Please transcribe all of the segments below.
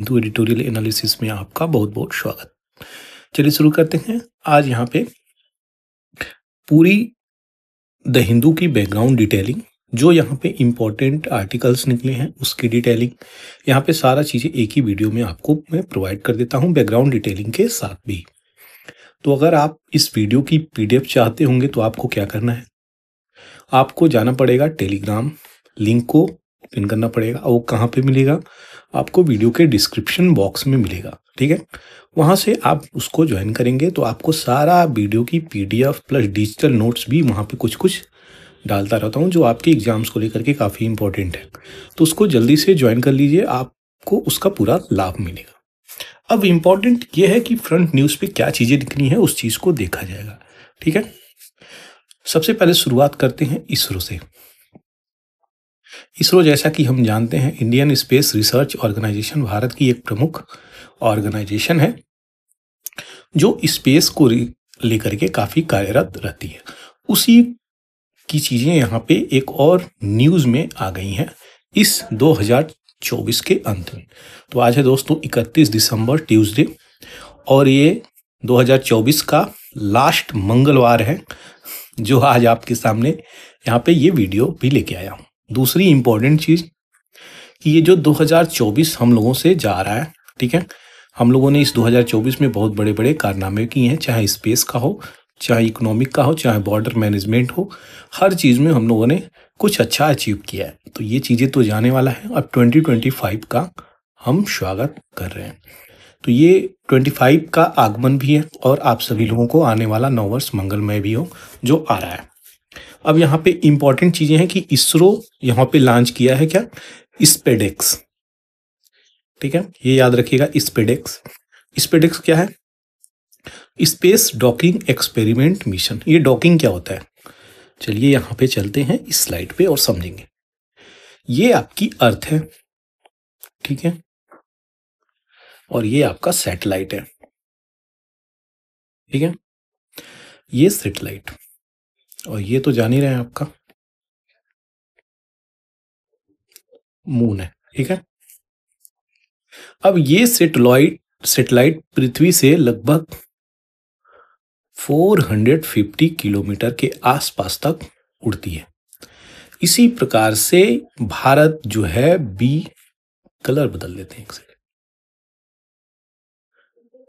Hindu editorial analysis में आपका बहुत बहुत स्वागत। चलिए शुरू करते हैं। आज यहाँ पे पूरी द हिंदू की बैकग्राउंड डिटेलिंग, जो यहाँ पे इम्पोर्टेंट आर्टिकल्स निकले हैं उसकी डिटेलिंग, यहाँ पे सारा चीज़ें एक ही वीडियो में आपको मैं प्रोवाइड कर देता हूँ बैकग्राउंड डिटेलिंग के साथ भी। तो अगर आप इस वीडियो की PDF चाहते होंगे तो आपको क्या करना है, आपको जाना पड़ेगा टेलीग्राम, लिंक को पिन करना पड़ेगा। और वो कहाँ पे मिलेगा, आपको वीडियो के डिस्क्रिप्शन बॉक्स में मिलेगा, ठीक है। वहाँ से आप उसको ज्वाइन करेंगे तो आपको सारा वीडियो की PDF प्लस डिजिटल नोट्स भी वहाँ पे कुछ कुछ डालता रहता हूँ, जो आपके एग्जाम्स को लेकर के काफ़ी इंपॉर्टेंट है। तो उसको जल्दी से ज्वाइन कर लीजिए, आपको उसका पूरा लाभ मिलेगा। अब इम्पॉर्टेंट ये है कि फ्रंट न्यूज़ पे क्या चीज़ें लिखनी है उस चीज़ को देखा जाएगा, ठीक है। सबसे पहले शुरुआत करते हैं इसरो से। इसरो, जैसा कि हम जानते हैं, Indian space research organization Bharat की एक प्रमुख ऑर्गेनाइजेशन है जो स्पेस को लेकर के काफ़ी कार्यरत रहती है। उसी की चीज़ें यहाँ पे एक और न्यूज़ में आ गई हैं इस 2024 के अंत में। तो आज है दोस्तों 31 दिसंबर ट्यूसडे, और ये 2024 का लास्ट मंगलवार है जो आज आपके सामने यहाँ पे ये वीडियो भी लेके आया हूँ। दूसरी इम्पोर्टेंट चीज़ कि ये जो 2024 हम लोगों से जा रहा है, ठीक है, हम लोगों ने इस 2024 में बहुत बड़े बड़े कारनामे किए हैं, चाहे स्पेस का हो, चाहे इकोनॉमिक का हो, चाहे बॉर्डर मैनेजमेंट हो, हर चीज़ में हम लोगों ने कुछ अच्छा अचीव किया है। तो ये चीज़ें तो जाने वाला है। अब 2025 का हम स्वागत कर रहे हैं। तो ये 25 का आगमन भी है और आप सभी लोगों को आने वाला नव वर्ष मंगलमय भी हो जो आ रहा है। अब यहाँ पे इंपॉर्टेंट चीज़ें हैं कि इसरो यहाँ पे लॉन्च किया है क्या, स्पेडेक्स, ठीक है, ये याद रखिएगा। स्पेडेक्स क्या है, स्पेस डॉकिंग एक्सपेरिमेंट मिशन। ये डॉकिंग क्या होता है, चलिए यहाँ पे चलते हैं इस स्लाइड पे और समझेंगे। ये आपकी अर्थ है, ठीक है, और ये आपका सैटेलाइट है, ठीक है, ये सैटेलाइट, और ये तो जान ही रहे हैं आपका मून है, ठीक है। अब ये सैटेलाइट पृथ्वी से लगभग 450 किलोमीटर के आसपास तक उड़ती है। इसी प्रकार से भारत जो है कलर बदल देते हैं एक सेकंड,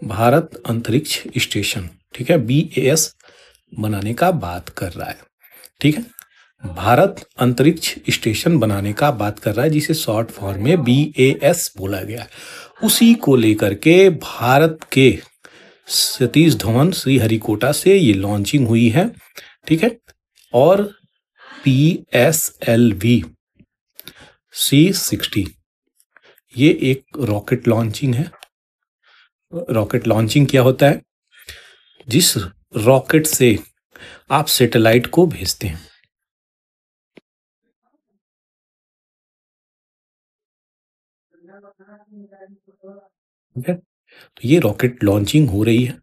भारत अंतरिक्ष स्टेशन, ठीक है, BAS बनाने का बात कर रहा है, ठीक है। भारत अंतरिक्ष स्टेशन बनाने का बात कर रहा है, जिसे शॉर्ट फॉर्म में BAS बोला गया है। उसी को लेकर के भारत के सतीश धवन श्रीहरिकोटा से ये लॉन्चिंग हुई है, ठीक है। और PSLV C60 ये एक रॉकेट लॉन्चिंग है। रॉकेट लॉन्चिंग क्या होता है, जिस रॉकेट से आप सैटेलाइट को भेजते हैं, ठीक है। तो ये रॉकेट लॉन्चिंग हो रही है,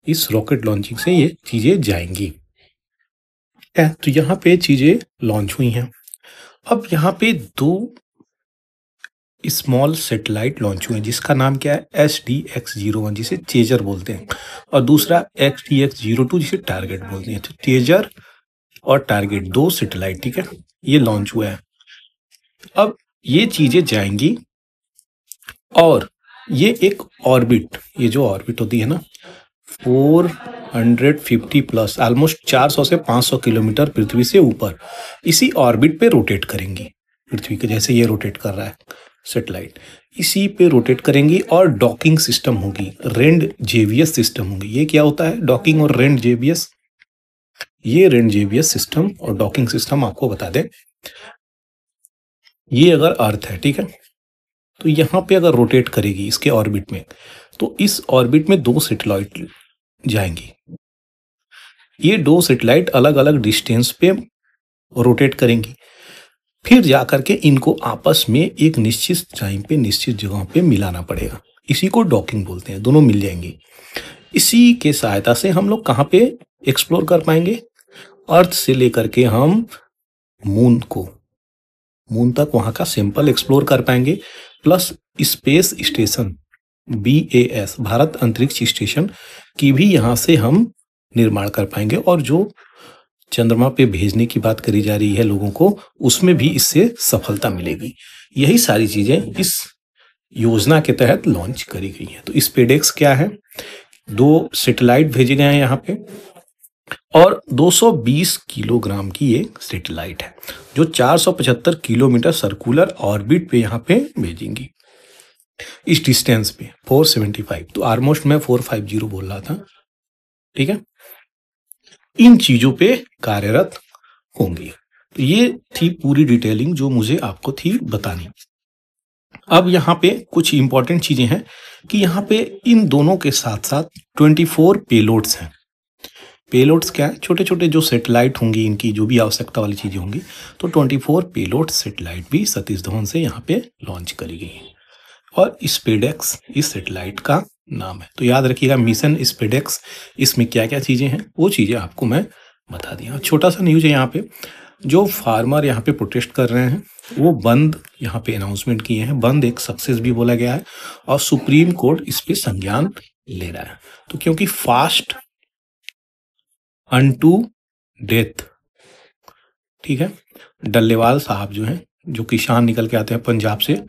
इस रॉकेट लॉन्चिंग से ये चीजें जाएंगी, है। तो यहाँ पे चीजें लॉन्च हुई हैं। अब यहाँ पे 2 स्मॉल सैटेलाइट लॉन्च हुए हैं, जिसका नाम क्या है, SDX-01 जिसे चेजर बोलते हैं, और दूसरा XDX-02 जिसे टारगेट बोलते हैं। तो चेजर और टारगेट 2 सैटेलाइट, ठीक है, ये लॉन्च हुआ है। अब ये चीजें जाएंगी और ये एक ऑर्बिट, ये जो ऑर्बिट होती है ना, 450 प्लस ऑलमोस्ट 400 से 500 किलोमीटर पृथ्वी से ऊपर, इसी ऑर्बिट पे रोटेट करेंगी। पृथ्वी के जैसे ये रोटेट कर रहा है सैटेलाइट, इसी पे रोटेट करेंगी। और डॉकिंग सिस्टम होगी, रेंड JVS सिस्टम होगी। ये क्या होता है, डॉकिंग और रेंड JVS, ये रेंड JVS सिस्टम और डॉकिंग सिस्टम आपको बता दें, ये अगर अर्थ है, ठीक है, तो यहाँ पे अगर रोटेट करेगी इसके ऑर्बिट में, तो इस ऑर्बिट में 2 सैटेलाइट जाएंगी। ये 2 सैटेलाइट अलग अलग डिस्टेंस पे रोटेट करेंगी, फिर जाकर के इनको आपस में एक निश्चित टाइम पे निश्चित जगह पे मिलाना पड़ेगा। इसी को डॉकिंग बोलते हैं, दोनों मिल जाएंगी। इसी के सहायता से हम लोग कहाँ पे एक्सप्लोर कर पाएंगे, अर्थ से लेकर के हम मून मून तक वहाँ का सैंपल एक्सप्लोर कर पाएंगे, plus space station BAS Bharat अंतरिक्ष स्टेशन की भी यहाँ से हम निर्माण कर पाएंगे, और जो चंद्रमा पे भेजने की बात करी जा रही है लोगों को, उसमें भी इससे सफलता मिलेगी। यही सारी चीजें इस योजना के तहत लॉन्च करी गई हैं। तो स्पेडेक्स क्या है? 2 सैटेलाइट भेजे गए हैं यहाँ पे, और 220 किलोग्राम की ये सैटेलाइट है जो 475 किलोमीटर सर्कुलर ऑर्बिट पे यहाँ पे भेजेंगी इस डिस्टेंस पे 475। तो ऑलमोस्ट मैं 450 बोल रहा था, ठीक है। इन चीजों पे कार्यरत होंगी। तो ये थी पूरी डिटेलिंग जो मुझे आपको थी बतानी। अब यहाँ पे कुछ इंपॉर्टेंट चीजें हैं कि यहाँ पे इन दोनों के साथ साथ 24 पेलोड्स हैं। पेलोड्स क्या है? छोटे छोटे जो सैटेलाइट होंगी, इनकी जो भी आवश्यकता वाली चीजें होंगी, तो 24 पेलोड सैटेलाइट भी सतीश धवन से यहाँ पे लॉन्च करी गई है, और स्पेडेक्स इस सैटेलाइट का नाम है। तो याद रखिएगा मिशन स्पेडेक्स, इसमें क्या क्या चीजें हैं वो चीजें आपको मैं बता दिया। छोटा सा न्यूज है यहाँ पे, जो फार्मर यहाँ पे प्रोटेस्ट कर रहे हैं वो बंद यहाँ पे अनाउंसमेंट किए हैं। बंद एक सक्सेस भी बोला गया है, और सुप्रीम कोर्ट इस पे संज्ञान ले रहा है। तो क्योंकि फास्ट अनटू डेथ, ठीक है। डल्लेवाल साहब जो हैं, जो किसान निकल के आते हैं पंजाब से,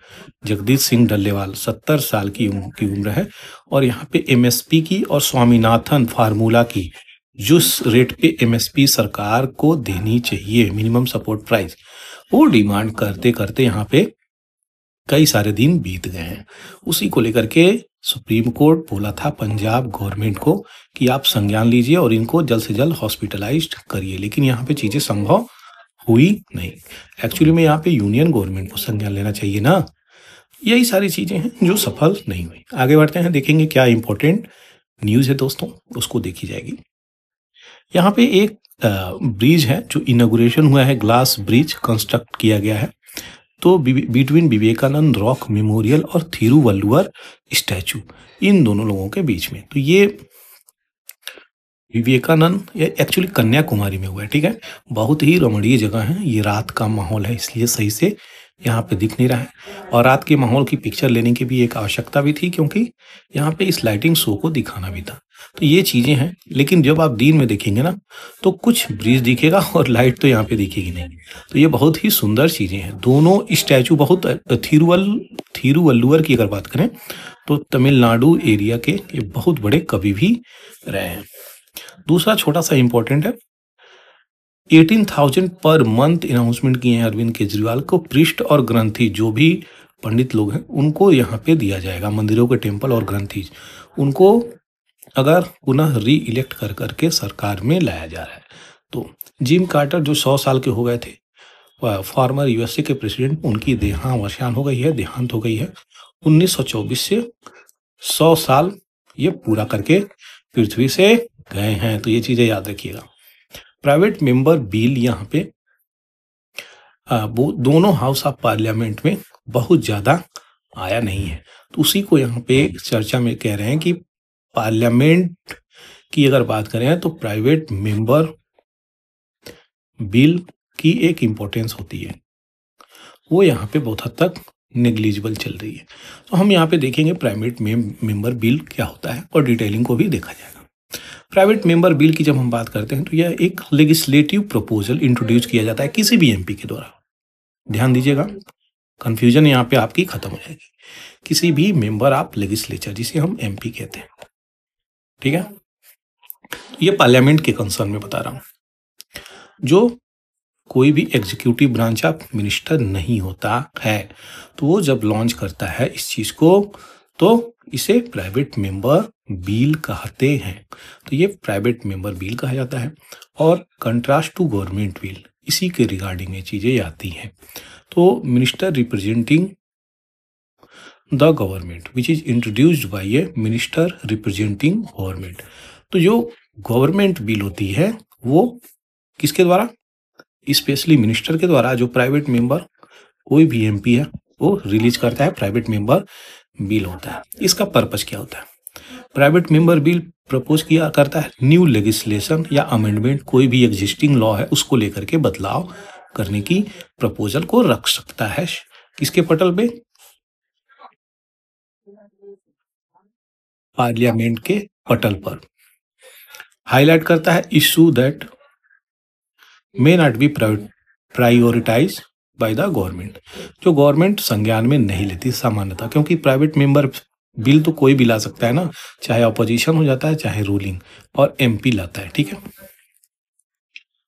जगदीश सिंह डल्लेवाल 70 साल की उम्र है, और यहाँ पे MSP की और स्वामीनाथन फार्मूला की जिस रेट पे MSP सरकार को देनी चाहिए, मिनिमम सपोर्ट प्राइस, वो डिमांड करते करते यहाँ पे कई सारे दिन बीत गए हैं। उसी को लेकर के सुप्रीम कोर्ट बोला था पंजाब गवर्नमेंट को कि आप संज्ञान लीजिए और इनको जल्द से जल्द हॉस्पिटलाइज्ड करिए, लेकिन यहाँ पे चीजें संभव हुई नहीं। एक्चुअली में यहाँ पे यूनियन गवर्नमेंट को संज्ञान लेना चाहिए ना। यही सारी चीजें हैं जो सफल नहीं हुई। आगे बढ़ते हैं, देखेंगे क्या इंपॉर्टेंट न्यूज है दोस्तों, उसको देखी जाएगी। यहाँ पे एक ब्रिज है जो इनॉग्रेशन हुआ है, ग्लास ब्रिज कंस्ट्रक्ट किया गया है, तो बिटवीन विवेकानंद रॉक मेमोरियल और थिरुवल्लुवर स्टैचू, इन दोनों लोगों के बीच में। तो ये विवेकानंद, ये एक्चुअली कन्याकुमारी में हुआ है, ठीक है। बहुत ही रमणीय जगह है, ये रात का माहौल है इसलिए सही से यहाँ पे दिख नहीं रहा है, और रात के माहौल की पिक्चर लेने की भी एक आवश्यकता भी थी, क्योंकि यहाँ पे इस लाइटिंग शो को दिखाना भी था। तो ये चीजें हैं, लेकिन जब आप दिन में देखेंगे ना तो कुछ ब्रिज दिखेगा और लाइट तो यहाँ पे दिखेगी नहीं। तो ये बहुत ही सुंदर चीजें हैं। दोनों स्टैचू बहुत, थिरुवल्लुवर की अगर बात करें तो तमिलनाडु एरिया के ये बहुत बड़े कवि भी रहे हैं। दूसरा छोटा सा इंपॉर्टेंट है, 18,000 पर मंथ अनाउंसमेंट किए हैं अरविंद केजरीवाल को। पृष्ठ और ग्रंथी जो भी पंडित लोग हैं उनको यहाँ पे दिया जाएगा, मंदिरों के टेम्पल और ग्रंथी, उनको अगर पुनः री इलेक्ट कर करके सरकार में लाया जा रहा है। तो जिम कार्टर जो 100 साल के हो गए थे, फॉर्मर USA के प्रेसिडेंट, उनकी देहांत हो गई है 1924 से 100 साल ये पूरा करके पृथ्वी से गए हैं। तो ये चीजें याद रखिएगा। प्राइवेट मेंबर बिल यहाँ पे वो दोनों हाउस ऑफ पार्लियामेंट में बहुत ज्यादा आया नहीं है, तो उसी को यहाँ पे चर्चा में कह रहे हैं कि पार्लियामेंट की अगर बात करें तो प्राइवेट मेंबर बिल की एक इम्पोर्टेंस होती है, वो यहाँ पे बहुत हद तक नेग्लिजिबल चल रही है। तो हम यहाँ पे देखेंगे प्राइवेट मेंबर बिल क्या होता है, और डिटेलिंग को भी देखा जाएगा। प्राइवेट मेंबर बिल की जब हम बात करते हैं तो यह एक लेजिस्लेटिव प्रपोजल इंट्रोड्यूस किया जाता है किसी भी MP के द्वारा। ध्यान दीजिएगा, कंफ्यूजन यहाँ पे आपकी खत्म हो जाएगी। किसी भी मेंबर ऑफ लेजिस्लेचर, जिसे हम MP कहते हैं, ठीक है। ये पार्लियामेंट के कंसर्न में बता रहा हूं। जो कोई भी एग्जीक्यूटिव ब्रांच ऑफ मिनिस्टर नहीं होता है, तो वो जब लॉन्च करता है इस चीज को, तो इसे प्राइवेट मेंबर बिल कहते हैं। तो ये प्राइवेट मेंबर बिल कहा जाता है, और कंट्रास्ट टू गवर्नमेंट बिल, इसी के रिगार्डिंग ये चीजें आती हैं। तो minister representing the government which is introduced by A minister representing government. तो जो गवर्नमेंट बिल होती है वो किसके द्वारा, स्पेशली मिनिस्टर के द्वारा। जो प्राइवेट मेंबर कोई भी MP है वो रिलीज करता है, प्राइवेट मेंबर बिल होता है। इसका पर्पस क्या होता है? प्राइवेट मेंबर बिल प्रपोज किया करता है न्यू लेजिस्लेशन या अमेंडमेंट, कोई भी एग्जिस्टिंग लॉ है उसको लेकर के बदलाव करने की प्रपोजल को रख सकता है किसके पटल पे? पार्लियामेंट के पटल पर। हाईलाइट करता है issue that may not be prioritize by the government, जो गवर्नमेंट संज्ञान में नहीं लेती सामान्यतः, क्योंकि प्राइवेट मेंबर बिल तो कोई भी ला सकता है ना, चाहे अपोजिशन हो जाता है चाहे रूलिंग, और एमपी लाता है, ठीक है।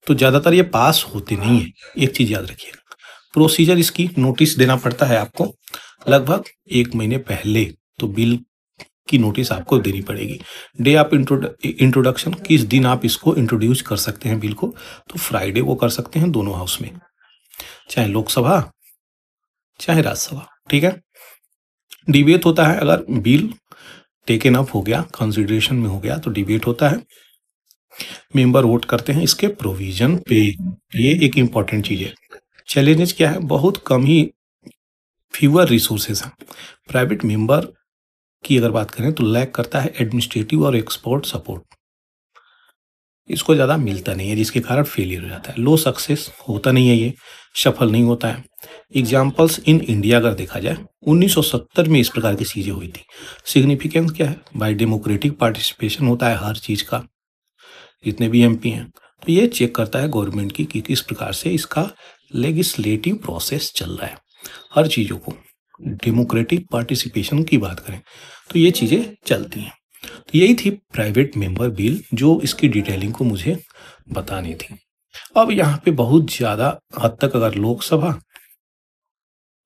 तो ज्यादातर ये पास होते नहीं है, एक चीज याद रखिएगा। प्रोसीजर इसकी, नोटिस देना पड़ता है आपको लगभग 1 महीने पहले, तो बिल की नोटिस आपको देनी पड़ेगी। डे ऑफ इंट्रोडक्शन, किस दिन आप इसको इंट्रोड्यूस कर सकते हैं बिल को, तो फ्राइडे को कर सकते हैं दोनों हाउस में, चाहे लोकसभा चाहे राज्यसभा, ठीक है। डिबेट होता है, अगर बिल टेकन अप हो गया, कंसिडरेशन में हो गया, तो डिबेट होता है, मेंबर वोट करते हैं इसके प्रोविजन पे। ये एक इंपॉर्टेंट चीज है। चैलेंजेस क्या है? बहुत कम ही फीवर रिसोर्सेज हैं। प्राइवेट मेंबर की अगर बात करें तो लैक करता है एडमिनिस्ट्रेटिव और एक्सपोर्ट सपोर्ट, इसको ज़्यादा मिलता नहीं है, जिसके कारण फेलियर हो जाता है। लो सक्सेस होता नहीं है, ये सफल नहीं होता है। एग्जाम्पल्स इन इंडिया अगर देखा जाए, 1970 में इस प्रकार की चीज़ें हुई थी। सिग्निफिकेंस क्या है? बाय डेमोक्रेटिक पार्टिसिपेशन होता है हर चीज़ का, जितने भी एमपी हैं, तो ये चेक करता है गवर्नमेंट की कि किस प्रकार से इसका लेजिस्लेटिव प्रोसेस चल रहा है। हर चीज़ों को डेमोक्रेटिक पार्टिसिपेशन की बात करें तो ये चीज़ें चलती हैं। तो यही थी प्राइवेट मेंबर बिल, जो इसकी डिटेलिंग को मुझे बतानी थी। अब यहाँ पे बहुत ज़्यादा हद तक अगर लोकसभा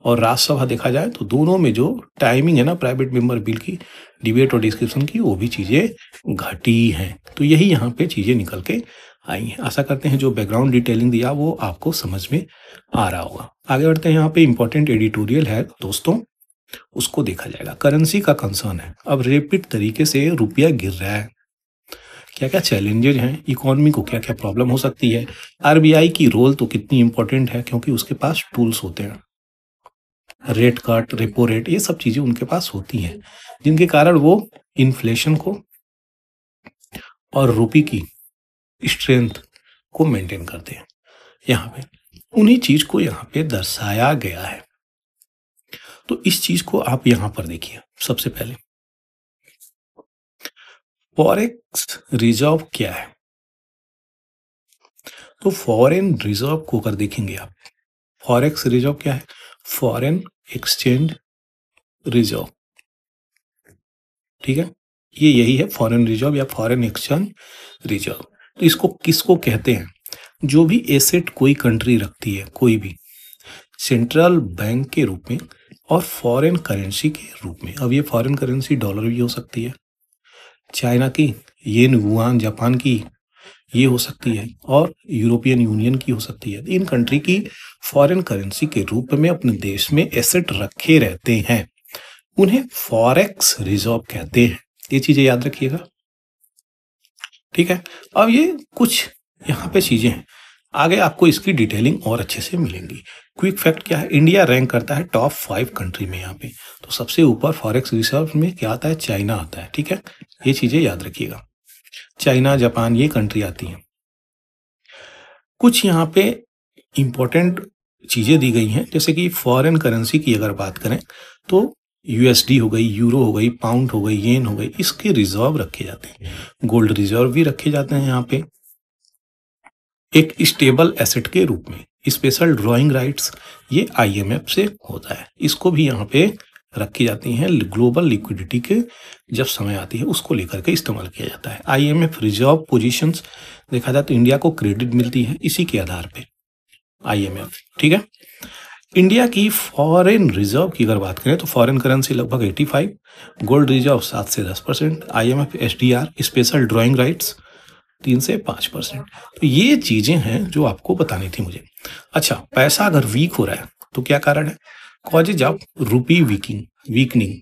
और राज्यसभा देखा जाए तो दोनों में जो टाइमिंग है ना प्राइवेट मेंबर बिल की, डिबेट और डिस्कशन की, वो भी चीज़ें घटी हैं। तो यही यहाँ पे चीज़ें निकल के आई हैं। आशा करते हैं जो बैकग्राउंड डिटेलिंग दिया वो आपको समझ में आ रहा होगा। आगे बढ़ते हैं, यहाँ पे इंपॉर्टेंट एडिटोरियल है दोस्तों, उसको देखा जाएगा। करेंसी का कंसर्न है, अब रैपिड तरीके से रुपया गिर रहा है, क्या क्या चैलेंजेज हैं, इकोनॉमी को क्या क्या प्रॉब्लम हो सकती है, आरबीआई की रोल तो कितनी इंपॉर्टेंट है, क्योंकि उसके पास टूल्स होते हैं, रेट कट, रेपो रेट, ये सब चीजें उनके पास होती हैं, जिनके कारण वो इन्फ्लेशन को और रुपये की स्ट्रेंथ को मेंटेन करते हैं। यहाँ पे उन्हीं चीज को यहाँ पे दर्शाया गया है। तो इस चीज को आप यहां पर देखिए। सबसे पहले फॉरेक्स रिजर्व क्या है, तो फॉरेन रिजर्व को अगर देखेंगे आप, फॉरेक्स रिजर्व क्या है? फॉरेन एक्सचेंज रिजर्व, ठीक है, ये यही है फॉरेन रिजर्व या फॉरेन एक्सचेंज रिजर्व। तो इसको किसको कहते हैं? जो भी एसेट कोई कंट्री रखती है, कोई भी, सेंट्रल बैंक के रूप में और फॉरेन करेंसी के रूप में। अब ये फॉरेन करेंसी डॉलर भी हो सकती है, चाइना की येन, युआन, जापान की ये हो सकती है, और यूरोपियन यूनियन की हो सकती है। इन कंट्री की फॉरेन करेंसी के रूप में अपने देश में एसेट रखे रहते हैं, उन्हें फॉरेक्स रिजर्व कहते हैं। ये चीजें याद रखिएगा, ठीक है। अब ये कुछ यहाँ पे चीजें हैं, आगे आपको इसकी डिटेलिंग और अच्छे से मिलेंगी। क्विक फैक्ट क्या है? इंडिया रैंक करता है टॉप 5 कंट्री में यहाँ पे, तो सबसे ऊपर फॉरेक्स रिजर्व में क्या आता है? चाइना आता है, ठीक है। ये चीजें याद रखिएगा, चाइना, जापान, ये कंट्री आती हैं। कुछ यहाँ पे इंपॉर्टेंट चीजें दी गई हैं, जैसे कि फॉरेन करेंसी की अगर बात करें तो यूएसडी हो गई, यूरो हो गई, पाउंड हो गई, येन हो गई, इसके रिजर्व रखे जाते हैं। गोल्ड रिजर्व भी रखे जाते हैं यहाँ पे एक स्टेबल एसेट के रूप में। स्पेशल ड्रॉइंग राइट्स, ये आईएमएफ से होता है, इसको भी यहाँ पे रखी जाती हैं। ग्लोबल लिक्विडिटी के जब समय आती है उसको लेकर के इस्तेमाल किया जाता है। आईएमएफ रिजर्व पोजीशंस देखा जाए तो इंडिया को क्रेडिट मिलती है इसी के आधार पे, आईएमएफ, ठीक है। इंडिया की फॉरेन रिजर्व की अगर बात करें तो फॉरेन करेंसी लगभग 85, गोल्ड रिजर्व 7 से 10%, IMF SDR special drawing rights 3 से 5%। तो ये चीजें हैं जो आपको बतानी थी मुझे। अच्छा, पैसा अगर वीक हो रहा है तो क्या कारण है? कॉजेज ऑफ रूपी वीकनिंग,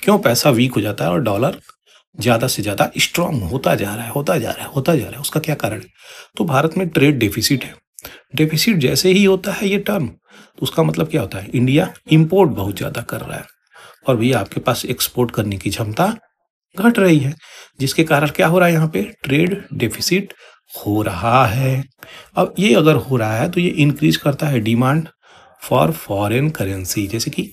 क्यों पैसा वीक हो जाता है और डॉलर ज्यादा से ज्यादा स्ट्रांग होता जा रहा है, उसका क्या कारण है? तो भारत में ट्रेड डेफिसिट है। डेफिसिट जैसे ही होता है ये टर्म, तो उसका मतलब क्या होता है? इंडिया इंपोर्ट बहुत ज्यादा कर रहा है और भैया आपके पास एक्सपोर्ट करने की क्षमता घट रही है, जिसके कारण क्या हो रहा है? यहाँ पे ट्रेड डेफिसिट हो रहा है। अब ये अगर हो रहा है तो ये इंक्रीज करता है डिमांड फॉर फॉरेन करेंसी, जैसे कि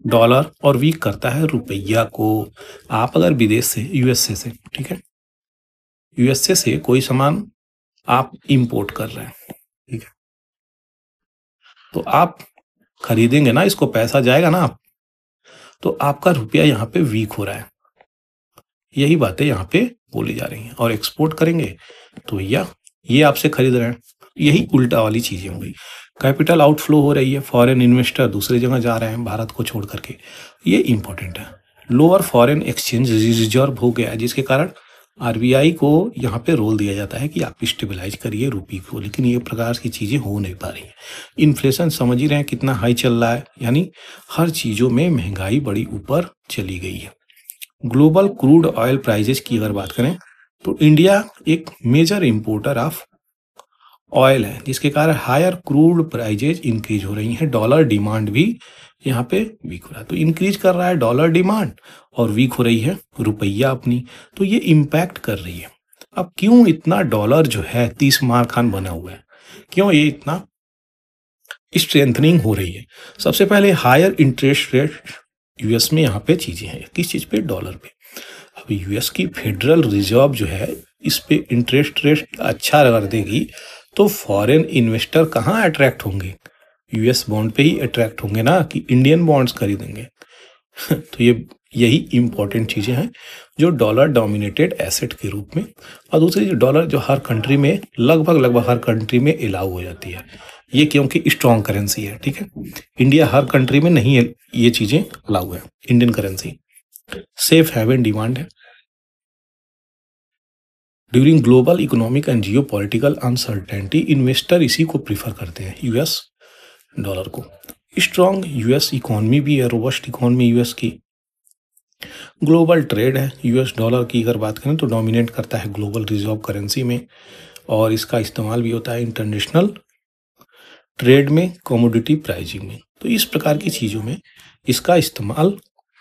डॉलर, और वीक करता है रुपया को। आप अगर विदेश से, यूएसए से, ठीक है, यूएसए से कोई सामान आप इंपोर्ट कर रहे हैं, ठीक है, तो आप खरीदेंगे ना, इसको पैसा जाएगा ना आप, तो आपका रुपया यहाँ पे वीक हो रहा है। यही बातें यहाँ पे बोली जा रही हैं। और एक्सपोर्ट करेंगे तो भैया ये आपसे खरीद रहे हैं, यही उल्टा वाली चीजें हो गई। कैपिटल आउटफ्लो हो रही है, फॉरेन इन्वेस्टर दूसरी जगह जा रहे हैं भारत को छोड़ करके, ये इंपॉर्टेंट है। लोअर फॉरेन एक्सचेंज रिजर्व हो गया है, जिसके कारण आरबीआई को यहाँ पे रोल दिया जाता है कि आप स्टेबलाइज करिए रुपये को, लेकिन ये प्रकार की चीजें हो नहीं पा रही हैं। इन्फ्लेशन समझ ही रहे हैं कितना हाई चल रहा है, यानी हर चीजों में महंगाई बड़ी ऊपर चली गई है। ग्लोबल क्रूड ऑयल प्राइजेस की अगर बात करें तो इंडिया एक मेजर इंपोर्टर ऑफ ऑयल है, जिसके कारण हायर क्रूड प्राइजेज इंक्रीज हो रही हैं। डॉलर डिमांड भी यहाँ पे वीक हो रहा है, तो इंक्रीज कर रहा है डॉलर डिमांड और वीक हो रही है रुपया अपनी, तो ये इम्पैक्ट कर रही है। अब क्यों इतना डॉलर जो है 30 मार खान बना हुआ है, क्यों ये इतना स्ट्रेंथनिंग हो रही है? सबसे पहले हायर इंटरेस्ट रेट यूएस में यहाँ पे चीजें हैं, किस चीज पे? डॉलर पे। अब यूएस की फेडरल रिजर्व जो है इस पे इंटरेस्ट रेट अच्छा कर देगी तो फॉरेन इन्वेस्टर कहाँ अट्रैक्ट होंगे? यूएस बॉन्ड पे ही अट्रैक्ट होंगे ना, कि इंडियन बॉन्ड्स खरीदेंगे। तो ये यही इंपॉर्टेंट चीजें हैं जो डॉलर डोमिनेटेड एसेट के रूप में। और दूसरी जो डॉलर जो हर कंट्री में लगभग हर कंट्री में अलाउ हो जाती है, ये क्योंकि स्ट्रॉन्ग करेंसी है, ठीक है। इंडिया हर कंट्री में नहीं है, ये चीजें अलाउ है। Indian currency safe haven demand है। During global economic and geopolitical uncertainty investor इसी को प्रीफर करते हैं, यूएस डॉलर को। स्ट्रॉन्ग यूएस इकोनॉमी भी है, रोबस्ट इकोनॉमी यूएस की। ग्लोबल ट्रेड है, यूएस डॉलर की अगर बात करें तो डोमिनेट करता है ग्लोबल रिजर्व करेंसी में, और इसका इस्तेमाल भी होता है इंटरनेशनल ट्रेड में, कमोडिटी प्राइसिंग में। तो इस प्रकार की चीजों में इसका इस्तेमाल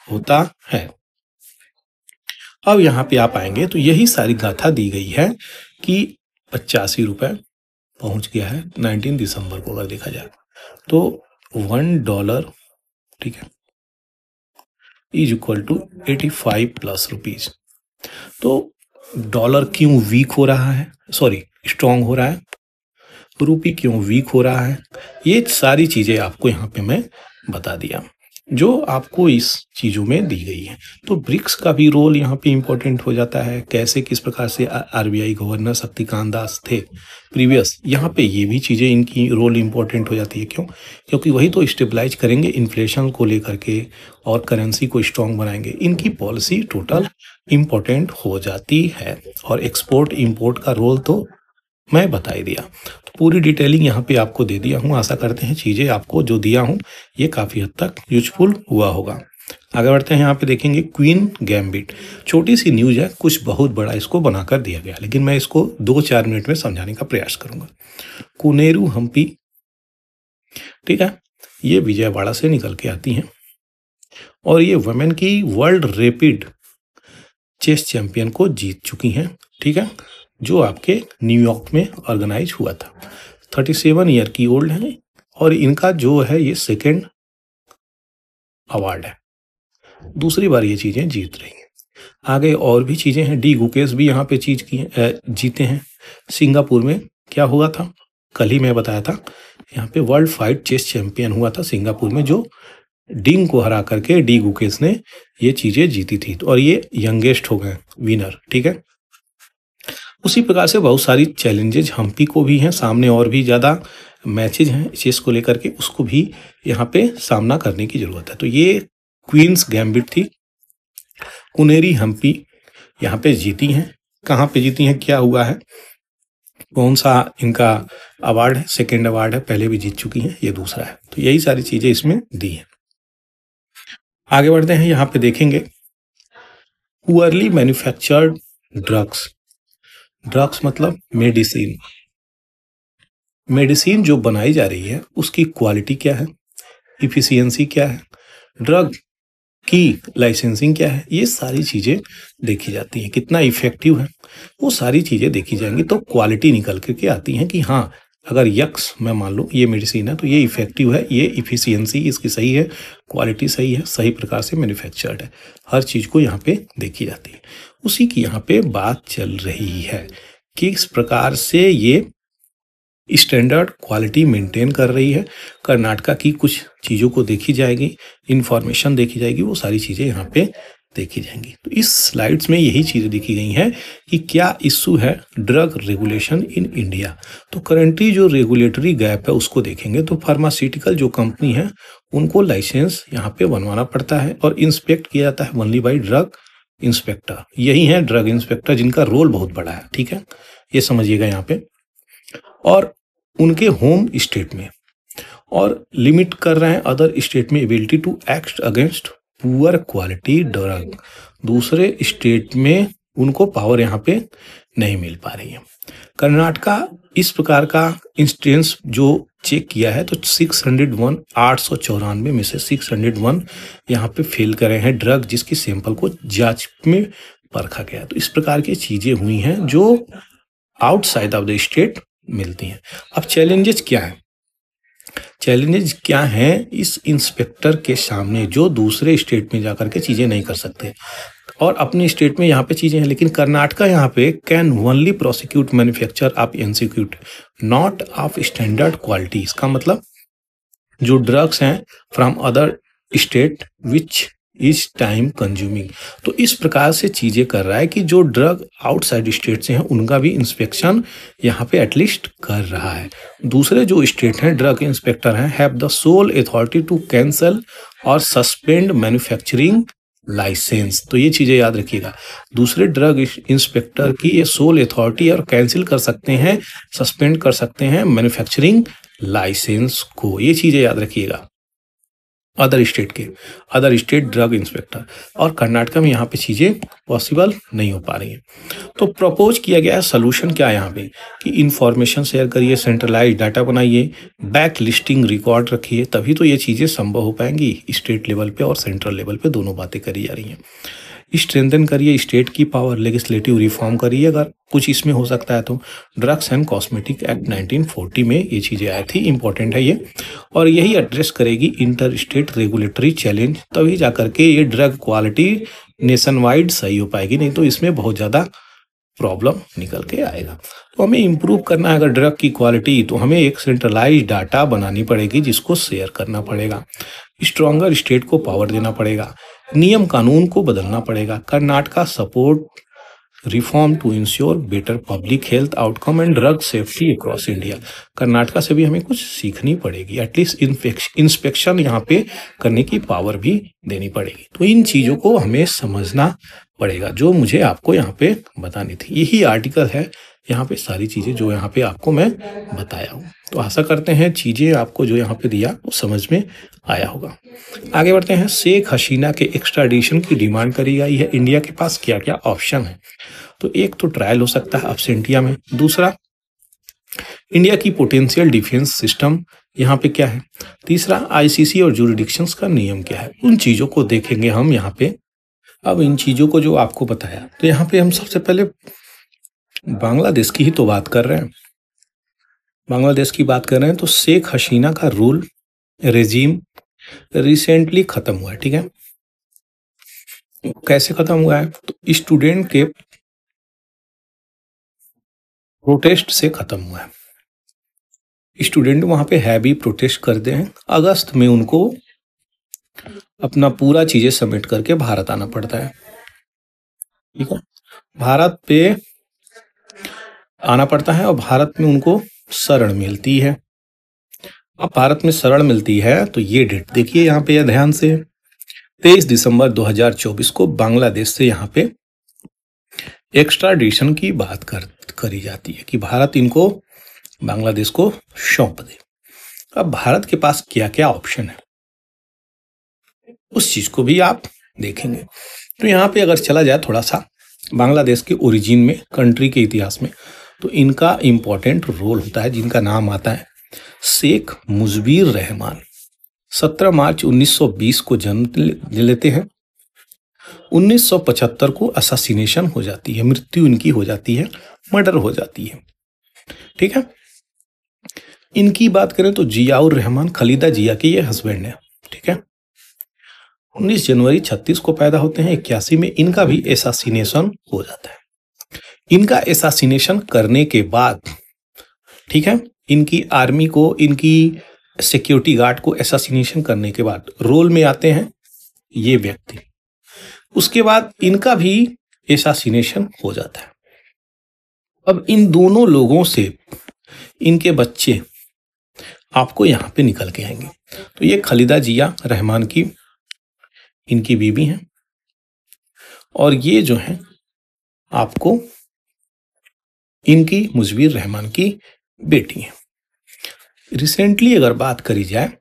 होता है। अब यहाँ पे आप आएंगे तो यही सारी गाथा दी गई है कि 85 रुपए पहुंच गया है 19 दिसंबर को अगर देखा जाए तो $1, ठीक है, is equal to 85 plus rupees. तो डॉलर क्यों वीक हो रहा है, सॉरी स्ट्रॉन्ग हो रहा है, रूपी क्यों वीक हो रहा है, ये सारी चीजें आपको यहाँ पे मैं बता दिया जो आपको इस चीजों में दी गई है। तो ब्रिक्स का भी रोल यहाँ पे इंपॉर्टेंट हो जाता है, कैसे किस प्रकार से आरबीआई गवर्नर शक्तिकांत दास थे प्रीवियस, यहाँ पे ये भी चीजें इनकी रोल इंपॉर्टेंट हो जाती है। क्यों? क्योंकि वही तो स्टेबलाइज करेंगे इन्फ्लेशन को लेकर के और करेंसी को स्ट्रॉन्ग बनाएंगे। इनकी पॉलिसी टोटल इंपॉर्टेंट हो जाती है, और एक्सपोर्ट इंपोर्ट का रोल तो मैं बता ही दिया। तो पूरी डिटेलिंग यहाँ पे आपको दे दिया हूँ। आशा करते हैं चीजें आपको जो दिया हूँ ये काफी हद तक यूजफुल हुआ होगा। आगे बढ़ते हैं, यहाँ पे देखेंगे क्वीन गैम्बिट। छोटी सी न्यूज है, कुछ बहुत बड़ा इसको बनाकर दिया गया, लेकिन मैं इसको 2-4 मिनट में समझाने का प्रयास करूंगा। कोनेरू हम्पी, ठीक है, ये विजयवाड़ा से निकल के आती हैं और ये वुमेन की वर्ल्ड रैपिड चेस चैंपियन को जीत चुकी हैं, ठीक है, जो आपके न्यूयॉर्क में ऑर्गेनाइज हुआ था। 37 ईयर की ओल्ड है और इनका जो है ये सेकेंड अवार्ड है, दूसरी बार ये चीजें जीत रही हैं। आगे और भी चीजें हैं, डी गुकेश भी यहाँ पे जीते हैं। सिंगापुर में क्या हुआ था, कल ही मैं बताया था, यहाँ पे वर्ल्ड फाइट चेस चैंपियन हुआ था सिंगापुर में, जो डिंग को हरा करके डी गुकेश ने ये चीजें जीती थी, और ये यंगेस्ट हो गए विनर, ठीक है। उसी प्रकार से बहुत सारी चैलेंजेज हम्पी को भी हैं सामने, और भी ज़्यादा मैचेज हैं चेस को लेकर के, उसको भी यहाँ पे सामना करने की ज़रूरत है। तो ये क्वींस गैम्बिट थी, कुनेरी हम्पी यहाँ पे जीती हैं। कहाँ पे जीती हैं, क्या हुआ है, कौन सा इनका अवार्ड है, सेकेंड अवार्ड है, पहले भी जीत चुकी हैं, ये दूसरा है। तो यही सारी चीज़ें इसमें दी हैं। आगे बढ़ते हैं, यहाँ पे देखेंगे पुअरली मैन्युफैक्चर्ड ड्रग्स। ड्रग्स मतलब मेडिसिन। मेडिसिन जो बनाई जा रही है उसकी क्वालिटी क्या है, इफिशियंसी क्या है, ड्रग इसकी लाइसेंसिंग क्या है, ये सारी चीज़ें देखी जाती हैं। कितना इफेक्टिव है, वो सारी चीज़ें देखी जाएंगी, तो क्वालिटी निकल के आती हैं कि हाँ, अगर यक्स मैं मान लूँ ये मेडिसिन है तो ये इफेक्टिव है, ये इफिशियंसी इसकी सही है, क्वालिटी सही है, सही प्रकार से मैन्युफैक्चर्ड है। हर चीज़ को यहाँ पे देखी जाती है। उसी की यहाँ पे बात चल रही है कि किस प्रकार से ये स्टैंडर्ड क्वालिटी मेंटेन कर रही है। कर्नाटका की कुछ चीज़ों को देखी जाएगी, इंफॉर्मेशन देखी जाएगी, वो सारी चीज़ें यहाँ पे देखी जाएंगी। तो इस स्लाइड्स में यही चीज़ें देखी गई हैं कि क्या इशू है ड्रग रेगुलेशन इन इंडिया। तो करंटली जो रेगुलेटरी गैप है उसको देखेंगे तो फार्मास्यूटिकल जो कंपनी है उनको लाइसेंस यहाँ पे बनवाना पड़ता है और इंस्पेक्ट किया जाता है ओनली बाई ड्रग इंस्पेक्टर। यही है ड्रग इंस्पेक्टर, जिनका रोल बहुत बड़ा है, ठीक है, ये समझिएगा यहाँ पे। और उनके होम स्टेट में, और लिमिट कर रहे हैं अदर स्टेट में ability to act against poor quality drug. दूसरे स्टेट में उनको पावर यहाँ पे नहीं मिल पा रही है। कर्नाटका इस प्रकार का इंस्टेंस जो चेक किया है तो 601 894 में से 601 यहाँ पे फेल करे हैं ड्रग, जिसकी सैंपल को जांच में परखा गया। तो इस प्रकार की चीजें हुई हैं जो आउटसाइड ऑफ द स्टेट मिलती हैं। अब चैलेंजेस क्या है, चैलेंजेस क्या हैं इस इंस्पेक्टर के सामने जो दूसरे स्टेट में जाकर के चीजें नहीं कर सकते और अपने स्टेट में यहाँ पे चीजें हैं, लेकिन कर्नाटका यहाँ पे can only prosecute manufacture of insecticide not of standard quality. इसका मतलब जो ड्रग्स हैं from other state which is time consuming. तो इस प्रकार से चीजें कर रहा है कि जो ड्रग आउटसाइड स्टेट से हैं उनका भी इंस्पेक्शन यहाँ पे एटलीस्ट कर रहा है। दूसरे जो स्टेट हैं ड्रग इंस्पेक्टर हैं have the sole authority to cancel और सस्पेंड मैन्युफैक्चरिंग लाइसेंस। तो ये चीजें याद रखिएगा, दूसरे ड्रग इंस्पेक्टर की ये सोल अथॉरिटी और कैंसिल कर सकते हैं, सस्पेंड कर सकते हैं मैन्युफैक्चरिंग लाइसेंस को। ये चीजें याद रखिएगा अदर स्टेट ड्रग इंस्पेक्टर। और कर्नाटका में यहाँ पे चीजें पॉसिबल नहीं हो पा रही हैं। तो प्रपोज किया गया है सोल्यूशन क्या है यहाँ पे कि इंफॉर्मेशन शेयर करिए, सेंट्रलाइज डाटा बनाइए, बैक लिस्टिंग रिकॉर्ड रखिए, तभी तो ये चीजें संभव हो पाएंगी। स्टेट लेवल पे और सेंट्रल लेवल पे दोनों बातें करी जा रही हैं। स्ट्रेंथन करिए स्टेट की पावर, लेजिस्लेटिव रिफॉर्म करिए अगर कुछ इसमें हो सकता है तो। ड्रग्स एंड कॉस्मेटिक एक्ट 1940 में ये चीज़ें आई थी, इंपॉर्टेंट है ये, और यही एड्रेस करेगी इंटर स्टेट रेगुलेटरी चैलेंज, तभी जाकर के ये ड्रग क्वालिटी नेशन वाइड सही हो पाएगी, नहीं तो इसमें बहुत ज़्यादा प्रॉब्लम निकल के आएगा। तो हमें इम्प्रूव करना है अगर ड्रग की क्वालिटी, तो हमें एक सेंट्रलाइज डाटा बनानी पड़ेगी जिसको शेयर करना पड़ेगा, स्ट्रॉन्गर स्टेट को पावर देना पड़ेगा, नियम कानून को बदलना पड़ेगा। Karnataka support reform to ensure better public health outcome and drug safety across India. Karnataka से भी हमें कुछ सीखनी पड़ेगी, एटलीस्ट इंस्पेक्शन यहाँ पे करने की पावर भी देनी पड़ेगी। तो इन चीज़ों को हमें समझना पड़ेगा जो मुझे आपको यहाँ पे बतानी थी। यही आर्टिकल है यहाँ पे, सारी चीज़ें जो यहाँ पे आपको मैं बताया हूँ। तो आशा करते हैं चीज़ें आपको जो यहाँ पे दिया वो समझ में आया होगा। आगे बढ़ते हैं। शेख हसीना के एक्स्ट्राडिशन की डिमांड करी गई है। इंडिया के पास क्या क्या ऑप्शन है? तो एक तो ट्रायल हो सकता है अब्सेंटिया में, दूसरा इंडिया की पोटेंशियल डिफेंस सिस्टम यहाँ पे क्या है, तीसरा आईसीसी और जुरिडिक्शंस का नियम क्या है, उन चीज़ों को देखेंगे हम यहाँ पे। अब इन चीज़ों को जो आपको बताया, तो यहाँ पे हम सबसे पहले बांग्लादेश की ही तो बात कर रहे हैं। बांग्लादेश की बात कर रहे हैं तो शेख हसीना का रूल रेजीम रिसेंटली खत्म हुआ है, ठीक है। कैसे खत्म हुआ है? तो स्टूडेंट के प्रोटेस्ट से खत्म हुआ है। स्टूडेंट वहां पे हैवी प्रोटेस्ट करते हैं, अगस्त में उनको अपना पूरा चीजें सबमिट करके भारत आना पड़ता है, ठीक है। भारत पे आना पड़ता है और भारत में उनको शरण मिलती है। अब भारत में शरण मिलती है तो ये डेट देखिए यहाँ पे ध्यान से, 23 दिसंबर 2024 को बांग्लादेश से यहाँ पे एक्स्ट्राडिशन की बात करी जाती है कि भारत इनको बांग्लादेश को सौंप दे। अब भारत के पास क्या क्या ऑप्शन है उस चीज को भी आप देखेंगे। तो यहाँ पे अगर चला जाए थोड़ा सा बांग्लादेश के ओरिजिन में, कंट्री के इतिहास में, तो इनका इंपॉर्टेंट रोल होता है जिनका नाम आता है शेख मुजीबुर रहमान। 17 मार्च 1920 को जन्म लेते हैं 1975 को असासिनेशन हो जाती है, मृत्यु इनकी हो जाती है, मर्डर हो जाती है। ठीक है, इनकी बात करें तो जियाउर रहमान खलीदा जिया के ये हस्बैंड है। ठीक है, 19 जनवरी 36 को पैदा होते हैं, 81 में इनका भी एसासिनेशन हो जाता है। इनका एसासिनेशन करने के बाद, ठीक है, इनकी आर्मी को, इनकी सिक्योरिटी गार्ड को एसासिनेशन करने के बाद रोल में आते हैं ये व्यक्ति। उसके बाद इनका भी एसासिनेशन हो जाता है। अब इन दोनों लोगों से इनके बच्चे आपको यहां पे निकल के आएंगे। तो ये खलीदा जिया रहमान की इनकी बीवी हैं, और ये जो है आपको इनकी मुजविर रहमान की बेटी है। रिसेंटली अगर बात करी जाए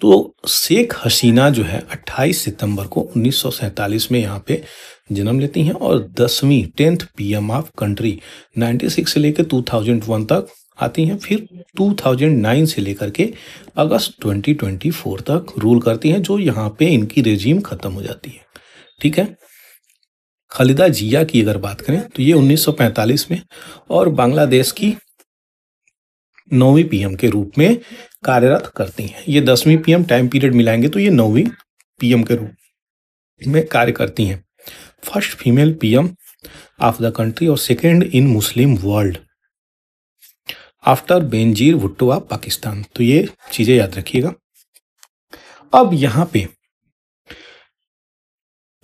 तो शेख हसीना जो है 28 सितंबर को 1947 में यहाँ पे जन्म लेती हैं और 10th PM ऑफ कंट्री 96 से लेकर 2001 तक आती हैं। फिर 2009 से लेकर के अगस्त 2024 तक रूल करती हैं, जो यहाँ पे इनकी रेजिम खत्म हो जाती है। ठीक है, खलीदा जिया की अगर बात करें तो ये 1945 में और बांग्लादेश की 9वीं PM के रूप में कार्यरत करती हैं। ये 10वीं PM टाइम पीरियड मिलाएंगे तो ये 9वीं PM के रूप में कार्य करती हैं। First female PM of the country और second in Muslim world after Benazir Bhutto of Pakistan. तो ये चीजें याद रखिएगा। अब यहाँ पे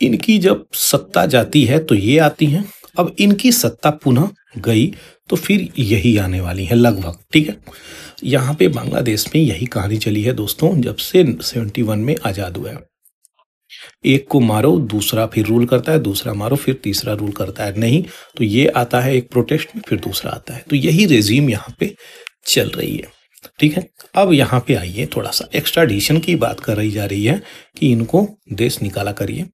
इनकी जब सत्ता जाती है तो ये आती हैं। अब इनकी सत्ता पुनः गई तो फिर यही आने वाली है लगभग। ठीक है, यहाँ पे बांग्लादेश में यही कहानी चली है दोस्तों, जब से 71 में आजाद हुआ है। एक को मारो दूसरा फिर रूल करता है, दूसरा मारो फिर तीसरा रूल करता है, नहीं तो ये आता है एक प्रोटेस्ट में, फिर दूसरा आता है। तो यही रेजिम यहाँ पे चल रही है। ठीक है, अब यहाँ पे आइए, थोड़ा सा एक्स्ट्राडिशन की बात कर रही जा रही है कि इनको देश निकाला करिए।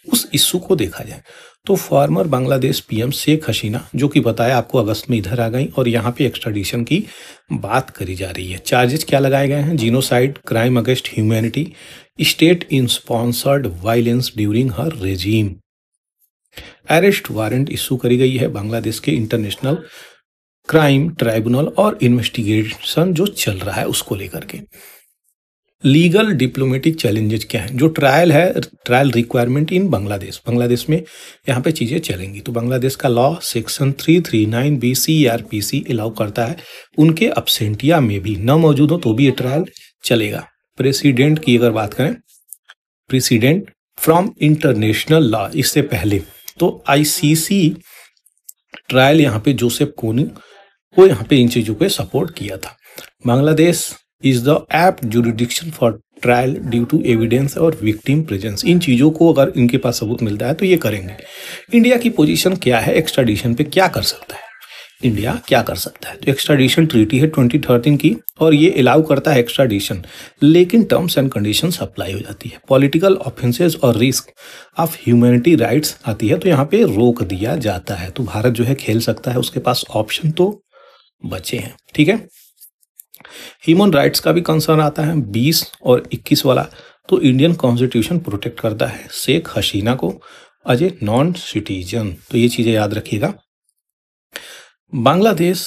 उस इशू को देखा जाए तो फॉर्मर बांग्लादेश PM शेख हसीना, जो कि बताया आपको अगस्त में इधर आ गई, और यहाँ पे एक्स्ट्राडिशन की बात करी जा रही है। चार्जेस क्या लगाए गए हैं? Genocide, crime against humanity, state in sponsored violence during her regime. Arrest warrant issue करी गई है बांग्लादेश के इंटरनेशनल क्राइम ट्राइब्यूनल और इन्वेस्टिगेशन जो चल रहा है उसको लेकर के। लीगल डिप्लोमेटिक चैलेंजेस क्या है? जो ट्रायल है, ट्रायल रिक्वायरमेंट इन बांग्लादेश में यहाँ पे चीजें चलेंगी। तो बांग्लादेश का law section 339B CRPC allow करता है उनके अब्सेंटिया में भी न मौजूद हो तो भी ये ट्रायल चलेगा। प्रेसिडेंट की अगर बात करें, प्रेसिडेंट फ्रॉम इंटरनेशनल लॉ, इससे पहले तो ICC ट्रायल यहाँ पे जोसेफ कोनी को यहाँ पे इन चीजों को सपोर्ट किया था। Bangladesh is the apt jurisdiction for trial due to evidence और विक्टिम प्रेजेंस। इन चीजों को अगर इनके पास सबूत मिलता है तो ये करेंगे। इंडिया की पोजीशन क्या है? एक्स्ट्राडिशन पे क्या कर सकता है इंडिया? क्या कर सकता है? तो एक्स्ट्राडिशन ट्रीटी है 2013 की और ये अलाउ करता है एक्स्ट्राडिशन, लेकिन टर्म्स एंड कंडीशंस अप्लाई हो जाती है। पॉलिटिकल ऑफेंसेस और रिस्क ऑफ ह्यूमैनिटी राइट्स आती है तो यहाँ पे रोक दिया जाता है। तो भारत जो है खेल सकता है, उसके पास ऑप्शन तो बचे हैं। ठीक है, ह्यूमन राइट्स का भी कंसर्न आता है 20 और 21 वाला। तो इंडियन कॉन्स्टिट्यूशन प्रोटेक्ट करता है शेख हसीना को एज ए नॉन सिटीजन। तो ये चीजें याद रखिएगा। बांग्लादेश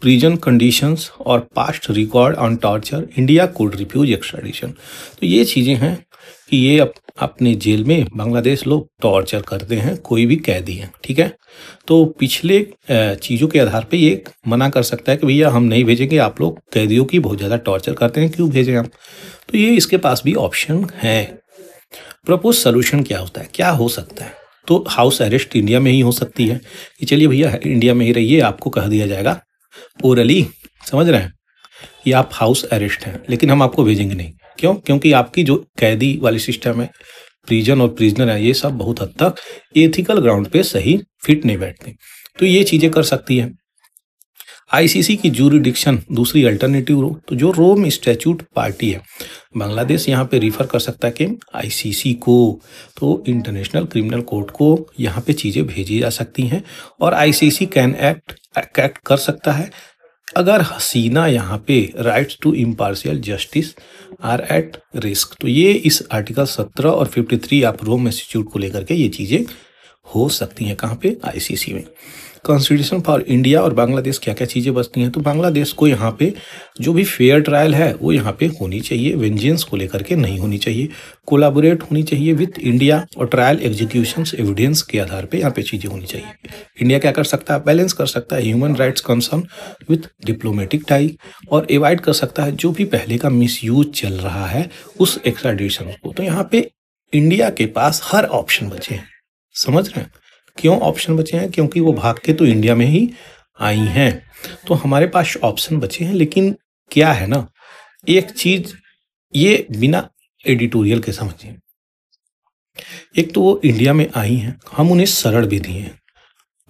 प्रिजन कंडीशंस और past record on torture, India could refuse extradition. तो ये चीजें हैं कि ये अपने जेल में बांग्लादेश लोग टॉर्चर करते हैं, कोई भी कैदी है। ठीक है, तो पिछले चीज़ों के आधार पे ये मना कर सकता है कि भैया हम नहीं भेजेंगे, आप लोग कैदियों की बहुत ज़्यादा टॉर्चर करते हैं, क्यों भेजें हम। तो ये इसके पास भी ऑप्शन है। प्रपोज सोल्यूशन क्या होता है, क्या हो सकता है? तो हाउस अरेस्ट इंडिया में ही हो सकती है कि चलिए भैया इंडिया में ही रहिए, आपको कह दिया जाएगा ओरली, समझ रहे हैं, कि आप हाउस अरेस्ट हैं लेकिन हम आपको भेजेंगे नहीं। क्यों? क्योंकि आपकी जो कैदी वाली सिस्टम है, प्रिजन और प्रिजनर है, ये सब बहुत हद तक एथिकल ग्राउंड पे सही फिट नहीं बैठते। तो ये चीजें कर सकती है। ICC की जूरिडिक्शन दूसरी अल्टरनेटिव रो, तो जो रोम स्टैट्यूट पार्टी है बांग्लादेश यहाँ पे रिफर कर सकता है कि ICC को, तो इंटरनेशनल क्रिमिनल कोर्ट को यहाँ पे चीजें भेजी जा सकती हैं और ICC कैन एक्ट कर सकता है अगर हसीना यहाँ पे rights to impartial justice are at risk. तो ये इस आर्टिकल 17 और 53 आप रोम इंस्टीट्यूट को लेकर के ये चीज़ें हो सकती हैं। कहाँ पे? आईसीसी में। कॉन्स्टिट्यूशन फॉर इंडिया और बांग्लादेश क्या क्या चीज़ें बचती हैं? तो बांग्लादेश को यहाँ पे जो भी फेयर ट्रायल है वो यहाँ पे होनी चाहिए, वेंजेंस को लेकर के नहीं होनी चाहिए, कोलाबोरेट होनी चाहिए विथ इंडिया और ट्रायल एग्जीक्यूशंस एविडेंस के आधार पे यहाँ पे चीज़ें होनी चाहिए। इंडिया क्या कर सकता है? बैलेंस कर सकता है human rights concern with diplomatic tie, और एवॉइड कर सकता है जो भी पहले का मिसयूज चल रहा है उस एक्स्ट्राडिशन को। तो यहाँ पे इंडिया के पास हर ऑप्शन बचे हैं। समझ रहे हैं क्यों ऑप्शन बचे हैं? क्योंकि वो भाग के तो इंडिया में ही आई हैं, तो हमारे पास ऑप्शन बचे हैं। लेकिन क्या है ना, एक चीज ये बिना एडिटोरियल के समझिए, एक तो वो इंडिया में आई हैं, हम उन्हें शरण भी दिए हैं,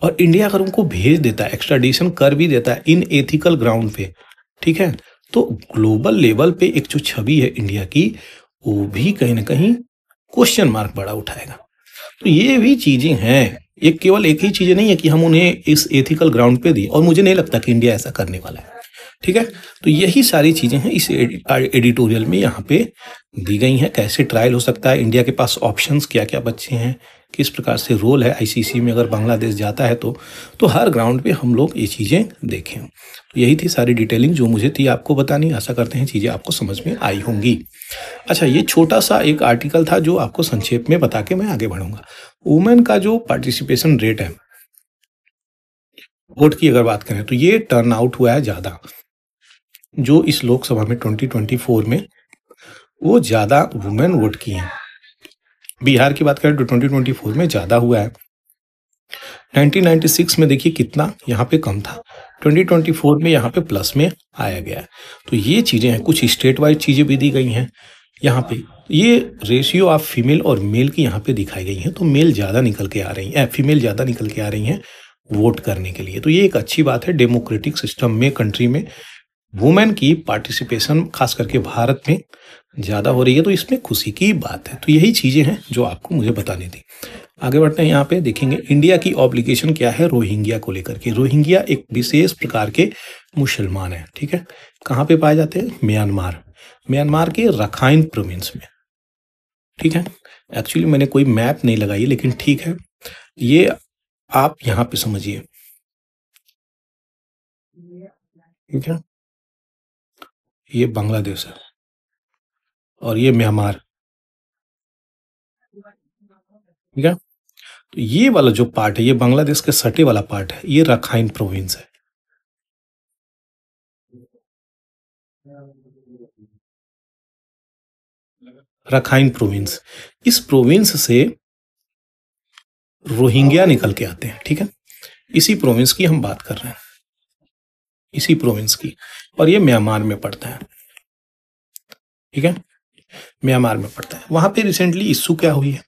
और इंडिया अगर उनको भेज देता है, एक्स्ट्राडिशन कर भी देता है इन एथिकल ग्राउंड पे, ठीक है, तो ग्लोबल लेवल पे एक जो छवि है इंडिया की, वो भी कहीं ना कहीं क्वेश्चन मार्क बड़ा उठाएगा। तो ये भी चीजें हैं, एक केवल एक ही चीजें नहीं है कि हम उन्हें इस एथिकल ग्राउंड पे दी, और मुझे नहीं लगता कि इंडिया ऐसा करने वाला है। ठीक है, तो यही सारी चीजें हैं इस एडिटोरियल में यहाँ पे दी गई हैं। कैसे ट्रायल हो सकता है, इंडिया के पास ऑप्शंस क्या क्या बच्चे हैं, किस प्रकार से रोल है आईसीसी में अगर बांग्लादेश जाता है तो हर ग्राउंड पे हम लोग ये चीजें देखें। तो यही थी सारी डिटेलिंग जो मुझे थी आपको बतानी। आशा करते हैं चीजें आपको समझ में आई होंगी। अच्छा, ये छोटा सा एक आर्टिकल था जो आपको संक्षेप में बता के मैं आगे बढ़ूंगा। वुमेन का जो पार्टिसिपेशन रेट है वोट की अगर बात करें तो ये टर्न आउट हुआ है ज्यादा, जो इस लोकसभा में 2024 में वो ज्यादा वुमेन वोट की हैं। बिहार की बात करें तो 2024 में ज्यादा हुआ है। 1996 में देखिए कितना यहाँ पे कम था, 2024 में यहाँ पे प्लस में आया गया है। तो ये चीजें हैं, कुछ स्टेट वाइज चीजें भी दी गई हैं यहाँ पे। ये रेशियो ऑफ फीमेल और मेल की यहाँ पे दिखाई गई हैं, तो मेल ज्यादा निकल के आ रही हैं, फीमेल ज्यादा निकल के आ रही हैं वोट करने के लिए। तो ये एक अच्छी बात है, डेमोक्रेटिक सिस्टम में, कंट्री में वुमेन की पार्टिसिपेशन खास करके भारत में ज्यादा हो रही है, तो इसमें खुशी की बात है। तो यही चीजें हैं जो आपको मुझे बतानी थी। आगे बढ़ते हैं, यहाँ पे देखेंगे इंडिया की ऑब्लिगेशन क्या है रोहिंग्या को लेकर के। रोहिंग्या एक विशेष प्रकार के मुसलमान है, ठीक है, कहाँ पे पाए जाते हैं? म्यांमार के रखाइन प्रोविंस में, ठीक है। एक्चुअली मैंने कोई मैप नहीं लगाई, लेकिन ठीक है, ये आप यहाँ पे समझिए, ठीक है, ये बांग्लादेश है और ये म्यांमार, ठीक है। तो ये वाला जो पार्ट है, ये बांग्लादेश के सटे वाला पार्ट है, ये रखाइन प्रोविंस है। रखाइन प्रोविंस, इस प्रोविंस से रोहिंग्या निकल के आते हैं, ठीक है। इसी प्रोविंस की हम बात कर रहे हैं, इसी प्रोविंस की, और ये म्यांमार में पड़ता है, ठीक है, म्यांमार में पड़ता है। वहां पे रिसेंटली इशू क्या हुई है,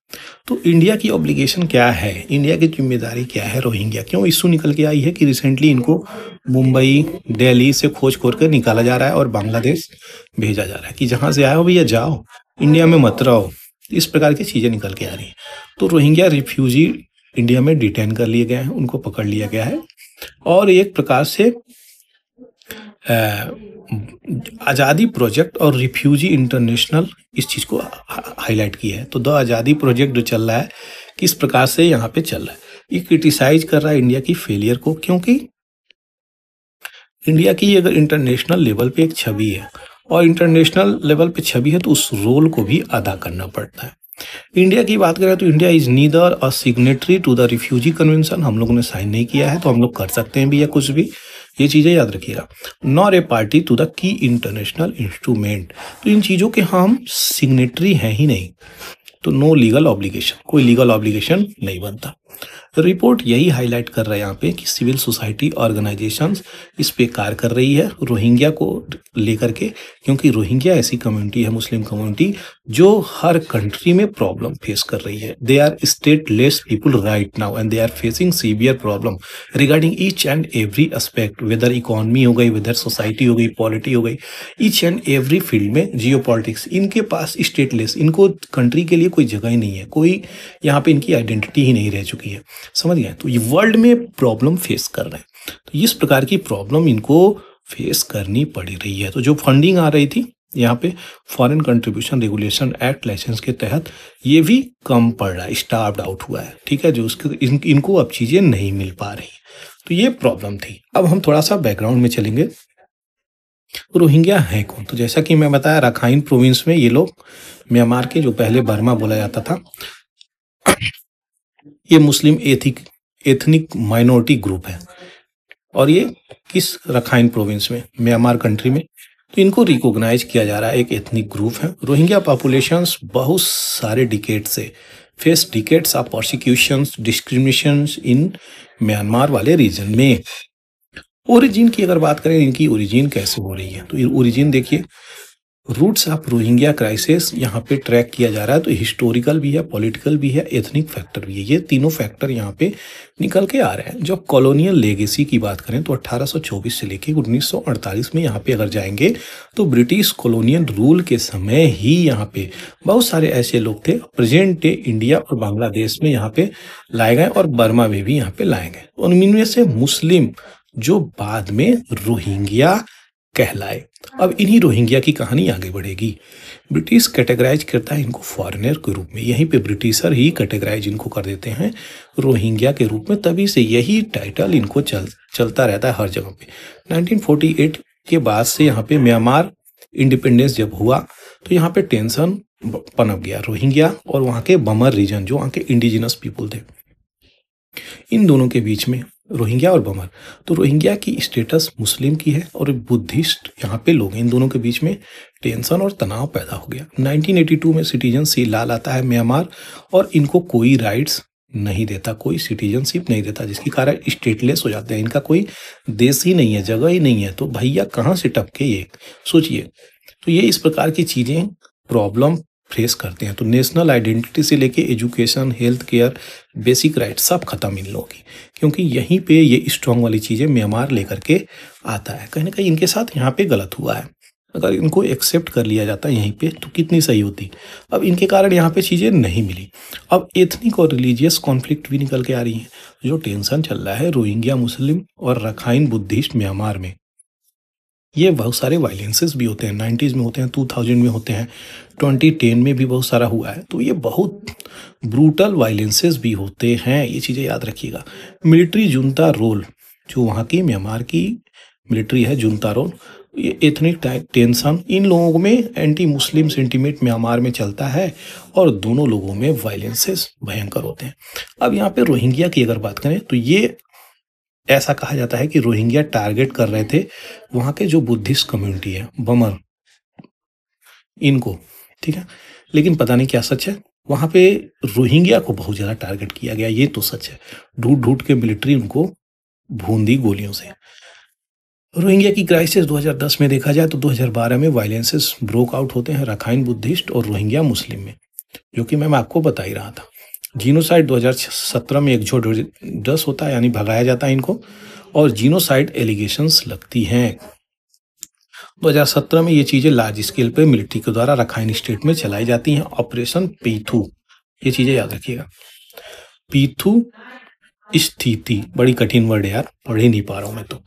तो इंडिया की ऑब्लिगेशन क्या है, इंडिया की जिम्मेदारी क्या है, रोहिंग्या क्यों इशू निकल के आई है कि रिसेंटली इनको मुंबई, दिल्ली से खोज कर निकाला जा रहा है और बांग्लादेश भेजा जा रहा है कि जहां से आए हो भैया जाओ, इंडिया में मत रहो। इस प्रकार की चीजें निकल के आ रही है। तो रोहिंग्या रिफ्यूजी इंडिया में डिटेन कर लिए गए हैं, उनको पकड़ लिया गया है, और एक प्रकार से आज़ादी प्रोजेक्ट और रिफ्यूजी इंटरनेशनल इस चीज़ को हाईलाइट किया है। तो द आज़ादी प्रोजेक्ट जो चल रहा है, किस प्रकार से यहाँ पे चल रहा है, ये क्रिटिसाइज कर रहा है इंडिया की फेलियर को, क्योंकि इंडिया की अगर इंटरनेशनल लेवल पे एक छवि है, और इंटरनेशनल लेवल पे छवि है, तो उस रोल को भी अदा करना पड़ता है। इंडिया की बात करें तो India is neither a signatory to the refugee convention, हम लोगों ने साइन नहीं किया है, तो हम लोग कर सकते हैं भी या कुछ भी, ये चीजें याद रखिएगा। Nor a party to the key international instrument, तो इन चीजों के हम सिग्नेटरी हैं ही नहीं, तो नो लीगल ऑब्लिगेशन, कोई लीगल ऑब्लिगेशन नहीं बनता। रिपोर्ट यही हाईलाइट कर रहा है यहाँ पे कि सिविल सोसाइटी ऑर्गेनाइजेशंस इस पे कार्य कर रही है रोहिंग्या को लेकर के, क्योंकि रोहिंग्या ऐसी कम्युनिटी है, मुस्लिम कम्युनिटी, जो हर कंट्री में प्रॉब्लम फेस कर रही है। They are stateless people right now and they are facing severe problem regarding each and every aspect, whether economy हो गई, वेदर सोसाइटी हो गई, पॉलिटी हो गई, ईच एंड एवरी फील्ड में, जियो पॉलिटिक्स, इनके पास स्टेटलेस, इनको कंट्री के लिए कोई जगह ही नहीं है, कोई यहाँ पे इनकी आइडेंटिटी ही नहीं रह चुकी है, समझ गए। तो ये वर्ल्ड में प्रॉब्लम फेस कर रहे हैं, तो इस प्रकार की प्रॉब्लम इनको फेस करनी पड़ रही है। तो जो फंडिंग आ रही थी यहाँ पे foreign contribution regulation act license के तहत, ये भी कम पड़ रहा है, स्टार्व्ड आउट हुआ है, ठीक है, जो उसके इनको अब चीज़ें नहीं मिल पा रही। तो ये प्रॉब्लम थी। अब हम थोड़ा सा बैकग्राउंड में चलेंगे। रोहिंग्या है कौन? तो जैसा कि मैं बताया, राखाइन प्रोविंस में ये लोग, म्यांमार के जो पहले बर्मा बोला जाता था, ये मुस्लिम एथनिक माइनॉरिटी ग्रुप है। और ये किस राखाइन प्रोविंस में, म्यांमार कंट्री में, तो इनको रिकॉग्नाइज किया जा रहा है, एक एथनिक ग्रुप है। रोहिंग्या पॉपुलेशंस बहुत सारे डिकेड से face decades of prosecutions discriminations in Myanmar वाले रीजन में। ओरिजिन की अगर बात करें, इनकी ओरिजिन कैसे हो रही है, तो ये ओरिजिन देखिए, रूट्स ऑफ रोहिंग्या क्राइसिस यहाँ पे ट्रैक किया जा रहा है। तो हिस्टोरिकल भी है, पॉलिटिकल भी है, एथनिक फैक्टर भी है, ये तीनों फैक्टर यहाँ पे निकल के आ रहे हैं। जब कॉलोनियल लेगेसी की बात करें तो 1824 से लेके 1948 में यहाँ पे अगर जाएंगे तो ब्रिटिश कॉलोनियल रूल के समय ही यहाँ पे बहुत सारे ऐसे लोग थे, प्रेजेंट डे इंडिया और बांग्लादेश में यहाँ पे लाए गए और बर्मा में भी यहाँ पे लाए गए। उनमें से मुस्लिम जो बाद में रोहिंग्या कहलाए। अब इन्हीं रोहिंग्या की कहानी आगे बढ़ेगी। ब्रिटिश कैटेगराइज करता है इनको फॉरेनर के रूप में, यहीं पे ब्रिटिशर ही कैटेगराइज इनको कर देते हैं रोहिंग्या के रूप में, तभी से यही टाइटल इनको चलता रहता है हर जगह पे। 1948 के बाद से यहाँ पे म्यांमार इंडिपेंडेंस जब हुआ तो यहाँ पे टेंशन पनप गया। रोहिंग्या और वहाँ के बमर रीजन, जो वहाँ के इंडिजिनस पीपुल थे, इन दोनों के बीच में, रोहिंग्या और बमर, तो रोहिंग्या की स्टेटस मुस्लिम की है और बुद्धिस्ट यहाँ पे लोग हैं, इन दोनों के बीच में टेंशन और तनाव पैदा हो गया। 1982 में सिटीजनशिप लॉ लाता है म्यांमार और इनको कोई राइट्स नहीं देता, कोई सिटीजनशिप नहीं देता, जिसके कारण स्टेटलेस हो जाते हैं, इनका कोई देश ही नहीं है, जगह ही नहीं है। तो भैया कहाँ से टपके ये, सोचिए। तो ये इस प्रकार की चीज़ें प्रॉब्लम फेस करते हैं। तो नेशनल आइडेंटिटी से लेके education, health care, basic right सब खत्म इन लोगों की, क्योंकि यहीं पे ये स्ट्रॉन्ग वाली चीज़ें म्यांमार लेकर के आता है। कहीं ना कहीं इनके साथ यहाँ पे गलत हुआ है। अगर इनको एक्सेप्ट कर लिया जाता यहीं पे तो कितनी सही होती। अब इनके कारण यहाँ पे चीज़ें नहीं मिली। अब एथनिक और रिलीजियस कॉन्फ्लिक्ट भी निकल के आ रही हैं। जो टेंशन चल रहा है रोहिंग्या मुस्लिम और रखाइन बुद्धिस्ट म्यांमार में, ये बहुत सारे वायलेंसेस भी होते हैं, 90s में होते हैं, 2000 में होते हैं, 2010 में भी बहुत सारा हुआ है। तो ये बहुत ब्रूटल वायलेंसेस भी होते हैं, ये चीज़ें याद रखिएगा। मिलिट्री जुंता रोल, जो वहाँ की म्यांमार की मिलिट्री है, जुंता रोल, ये एथनिक टेंशन, इन लोगों में एंटी मुस्लिम सेंटीमेंट म्यांमार में चलता है और दोनों लोगों में वायलेंसेस भयंकर होते हैं। अब यहाँ पे रोहिंग्या की अगर बात करें तो ये ऐसा कहा जाता है कि रोहिंग्या टारगेट कर रहे थे वहाँ के जो बुद्धिस्ट कम्युनिटी है, बमर, इनको, ठीक है, लेकिन पता नहीं क्या सच है। वहाँ पे रोहिंग्या को बहुत ज़्यादा टारगेट किया गया, ये तो सच है। ढूंढ ढूंढ के मिलिट्री उनको भून दी गोलियों से। रोहिंग्या की क्राइसिस 2010 में देखा जाए तो 2012 में वायलेंसेस ब्रोक आउट होते हैं रखाइन बुद्धिस्ट और रोहिंग्या मुस्लिम में, जो कि मैं आपको बता ही रहा था। जीनोसाइड 2017 में एक्सोडस होता है, यानी भगाया जाता है इनको, और जीनोसाइड एलिगेशंस लगती हैं। 2017 में ये चीज़ें लार्ज स्केल पे मिलिट्री के द्वारा रखाइन स्टेट में चलाई जाती हैं, ऑपरेशन पीथू, ये चीज़ें याद रखिएगा। पीथू स्थिति, बड़ी कठिन वर्ड है यार, पढ़ ही नहीं पा रहा हूँ मैं तो,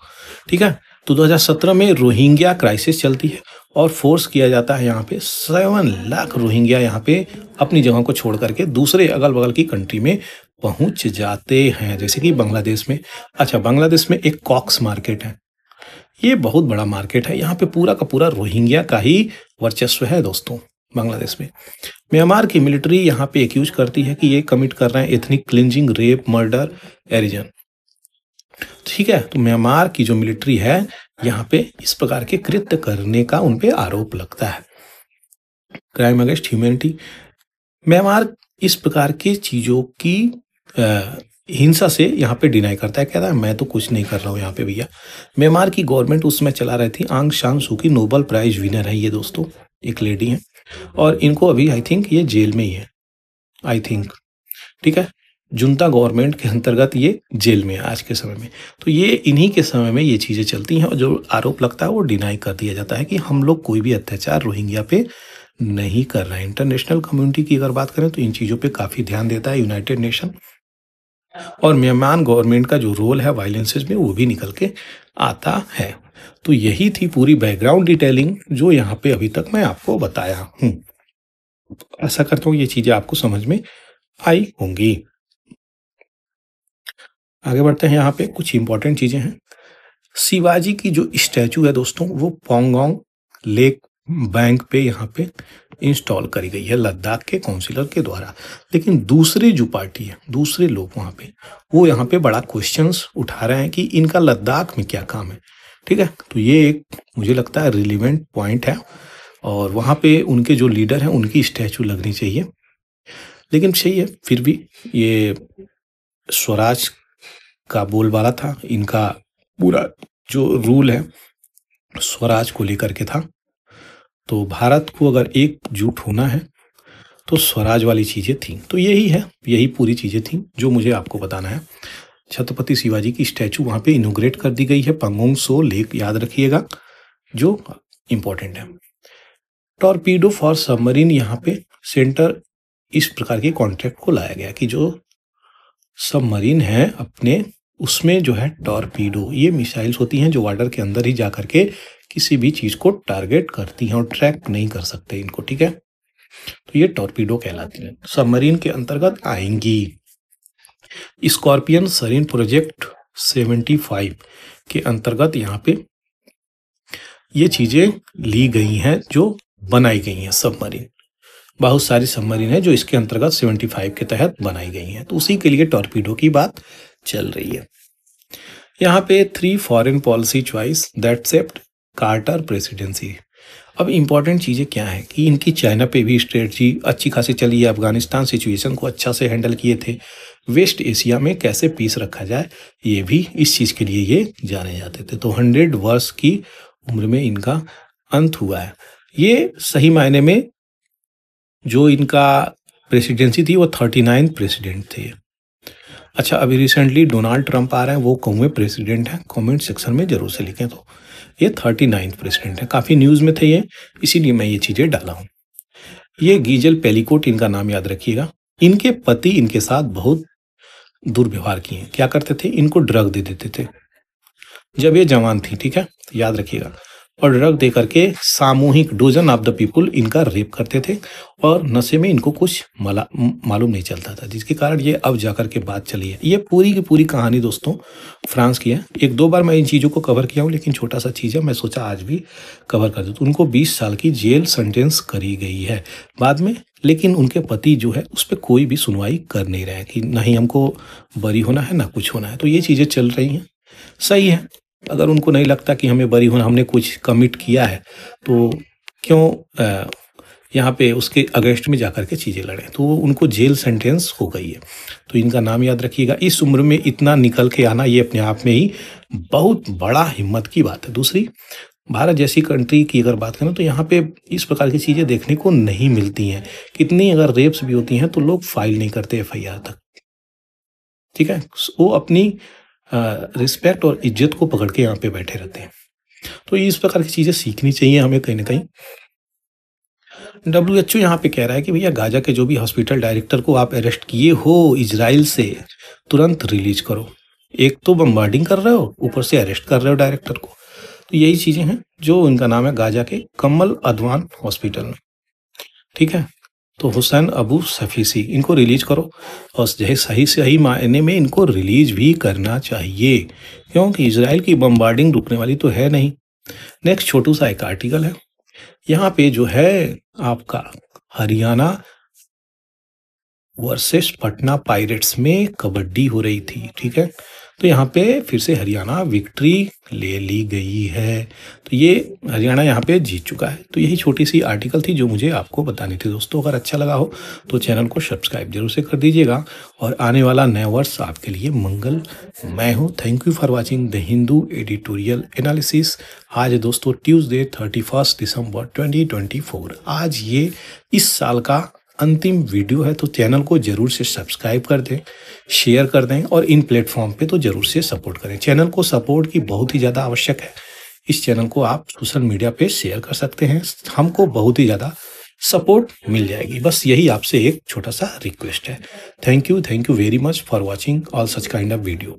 ठीक है। तो 2017 में रोहिंग्या क्राइसिस चलती है और फोर्स किया जाता है यहाँ पे 7 लाख रोहिंग्या यहाँ पे अपनी जगह को छोड़ करके दूसरे अगल बगल की कंट्री में पहुँच जाते हैं, जैसे कि बांग्लादेश में। अच्छा, बांग्लादेश में एक कॉक्स मार्केट है, ये बहुत बड़ा मार्केट है, यहाँ पे पूरा का पूरा रोहिंग्या का ही वर्चस्व है दोस्तों बांग्लादेश में। म्यांमार की मिलिट्री यहाँ पे एक्यूज करती है कि ये कमिट कर रहे हैं ethnic cleansing, rape, murder, arisen, ठीक है। तो म्यांमार की जो मिलिट्री है यहाँ पे इस प्रकार के कृत्य करने का उन पे आरोप लगता है, क्राइम अगेंस्ट ह्यूमैनिटी। म्यांमार इस प्रकार की चीज़ों की हिंसा से यहाँ पे डिनाई करता है, कहता है मैं तो कुछ नहीं कर रहा हूँ यहाँ पे भैया। म्यांमार की गवर्नमेंट उसमें चला रही थी, आंग सान सू की नोबेल प्राइज विनर है ये दोस्तों, एक लेडी है, और इनको अभी आई थिंक ये जेल में ही है, आई थिंक, ठीक है। जुंता गवर्नमेंट के अंतर्गत ये जेल में है आज के समय में। तो ये इन्हीं के समय में ये चीज़ें चलती हैं और जो आरोप लगता है वो डिनाई कर दिया जाता है कि हम लोग कोई भी अत्याचार रोहिंग्या पे नहीं कर रहे हैं। इंटरनेशनल कम्युनिटी की अगर बात करें तो इन चीज़ों पे काफ़ी ध्यान देता है यूनाइटेड नेशन, और म्यांमार गवर्नमेंट का जो रोल है वायलेंसेस में वो भी निकल के आता है। तो यही थी पूरी बैकग्राउंड डिटेलिंग जो यहाँ पे अभी तक मैं आपको बताया हूँ। आशा करता हूँ ये चीजें आपको समझ में आई होंगी। आगे बढ़ते हैं, यहाँ पे कुछ इंपॉर्टेंट चीजें हैं। शिवाजी की जो स्टैचू है दोस्तों, वो पोंगोंग लेक बैंक पे यहाँ पे इंस्टॉल करी गई है लद्दाख के काउंसिलर के द्वारा। लेकिन दूसरे जो पार्टी है, दूसरे लोग वहाँ पे, वो यहाँ पे बड़ा क्वेश्चंस उठा रहे हैं कि इनका लद्दाख में क्या काम है। ठीक है, तो ये एक मुझे लगता है रिलीवेंट पॉइंट है, और वहाँ पे उनके जो लीडर हैं उनकी स्टैचू लगनी चाहिए। लेकिन सही है, फिर भी ये स्वराज का बोलबाला था, इनका पूरा जो रूल है स्वराज को लेकर के था। तो भारत को अगर एकजुट होना है तो स्वराज वाली चीजें थी। तो यही है, यही पूरी चीजें थी जो मुझे आपको बताना है। छत्रपति शिवाजी की स्टैचू वहां पे इनोग्रेट कर दी गई है, पंगोंग सो लेक, याद रखिएगा, जो इंपॉर्टेंट है। टॉर्पीडो फॉर सबमरीन, यहाँ पे सेंटर इस प्रकार के कॉन्ट्रैक्ट को लाया गया कि जो सबमरीन है अपने, उसमें जो है टॉर्पीडो, ये मिसाइल्स होती हैं जो वाटर के अंदर ही जाकर के किसी भी चीज को टारगेट करती हैं और ट्रैक नहीं कर सकते इनको। ठीक है, तो ये टॉर्पीडो कहलाती है, सबमरीन के अंतर्गत आएंगी। स्कॉर्पियन सरीन प्रोजेक्ट 75 के अंतर्गत यहाँ पे ये चीजें ली गई हैं जो बनाई गई हैं सबमरीन। बहुत सारी सबमरीन है जो इसके अंतर्गत 75 के तहत बनाई गई हैं, तो उसी के लिए टॉर्पीडो की बात चल रही है। यहाँ पे 3 foreign policy choice that shaped Carter presidency. अब इंपॉर्टेंट चीजें क्या है कि इनकी चाइना पे भी स्ट्रेटजी अच्छी खासी चली है, अफगानिस्तान सिचुएशन को अच्छा से हैंडल किए थे, वेस्ट एशिया में कैसे पीस रखा जाए, ये भी इस चीज के लिए ये जाने जाते थे। तो 100 वर्ष की उम्र में इनका अंत हुआ है। ये सही मायने में जो इनका प्रेसिडेंसी थी वो 39 प्रेसिडेंट थे। अच्छा, अभी रिसेंटली डोनाल्ड ट्रंप आ रहे हैं, वो कौन प्रेसिडेंट हैं, कमेंट सेक्शन में जरूर से लिखें। तो ये 39 प्रेसिडेंट है, काफी न्यूज में थे ये, इसीलिए मैं ये चीजें डाला हूँ। ये गीजल पेलिकोट, इनका नाम याद रखिएगा। इनके पति इनके साथ बहुत दुर्व्यवहार किए। क्या करते थे, इनको ड्रग दे देते थे जब ये जवान थी। ठीक है, याद रखिएगा। और ड्रग दे करके सामूहिक डोजन ऑफ द पीपुल इनका रेप करते थे, और नशे में इनको कुछ मालूम नहीं चलता था, जिसके कारण ये अब जाकर के बात चली है। ये पूरी की पूरी कहानी दोस्तों फ्रांस की है। 1-2 बार मैं इन चीज़ों को कवर किया हूँ, लेकिन छोटा सा चीज़ है, मैं सोचा आज भी कवर कर दूँ। तो उनको 20 साल की जेल सेंटेंस करी गई है बाद में, लेकिन उनके पति जो है उस पर कोई भी सुनवाई कर नहीं रहे कि नहीं हमको बरी होना है ना कुछ होना है। तो ये चीज़ें चल रही हैं, सही है। अगर उनको नहीं लगता कि हमें बरी होना, हमने कुछ कमिट किया है, तो क्यों यहाँ पे उसके अगेंस्ट में जाकर के चीज़ें लड़े। तो उनको जेल सेंटेंस हो गई है। तो इनका नाम याद रखिएगा। इस उम्र में इतना निकल के आना, ये अपने आप में ही बहुत बड़ा हिम्मत की बात है। दूसरी, भारत जैसी कंट्री की अगर बात करें तो यहाँ पे इस प्रकार की चीज़ें देखने को नहीं मिलती हैं। कितनी अगर रेप्स भी होती हैं तो लोग फाइल नहीं करते FIR तक। ठीक है, वो अपनी रिस्पेक्ट और इज्जत को पकड़ के यहाँ पे बैठे रहते हैं। तो इस प्रकार की चीजें सीखनी चाहिए हमें कहीं ना कहीं। WHO यहाँ पे कह रहा है कि भैया गाजा के जो भी हॉस्पिटल डायरेक्टर को आप अरेस्ट किए हो इजराइल से, तुरंत रिलीज करो। एक तो बम्बार्डिंग कर रहे हो, ऊपर से अरेस्ट कर रहे हो डायरेक्टर को। तो यही चीजें हैं जो इनका नाम है गाजा के कमल अदवान हॉस्पिटल में। ठीक है, तो हुसैन अबू सफीसी, इनको रिलीज करो, और सही मायने में इनको रिलीज भी करना चाहिए, क्योंकि इजराइल की बम्बार्डिंग रुकने वाली तो है नहीं। नेक्स्ट छोटू सा एक आर्टिकल है, यहाँ पे जो है आपका हरियाणा वर्सेस पटना पायरेट्स में कबड्डी हो रही थी। ठीक है, तो यहाँ पे फिर से हरियाणा विक्ट्री ले ली गई है। तो ये हरियाणा यहाँ पे जीत चुका है। तो यही छोटी सी आर्टिकल थी जो मुझे आपको बतानी थी दोस्तों। अगर अच्छा लगा हो तो चैनल को सब्सक्राइब जरूर से कर दीजिएगा, और आने वाला नया वर्ष आपके लिए मंगल मैं हूँ। Thank you for watching the Hindu editorial analysis. आज दोस्तों ट्यूसडे 31 दिसंबर 2024। आज ये इस साल का अंतिम वीडियो है, तो चैनल को जरूर से सब्सक्राइब कर दें, शेयर कर दें, और इन प्लेटफॉर्म पे तो जरूर से सपोर्ट करें। चैनल को सपोर्ट की बहुत ही ज़्यादा आवश्यक है। इस चैनल को आप सोशल मीडिया पे शेयर कर सकते हैं, हमको बहुत ही ज़्यादा सपोर्ट मिल जाएगी। बस यही आपसे एक छोटा सा रिक्वेस्ट है। Thank you very much for watching all such kind of video.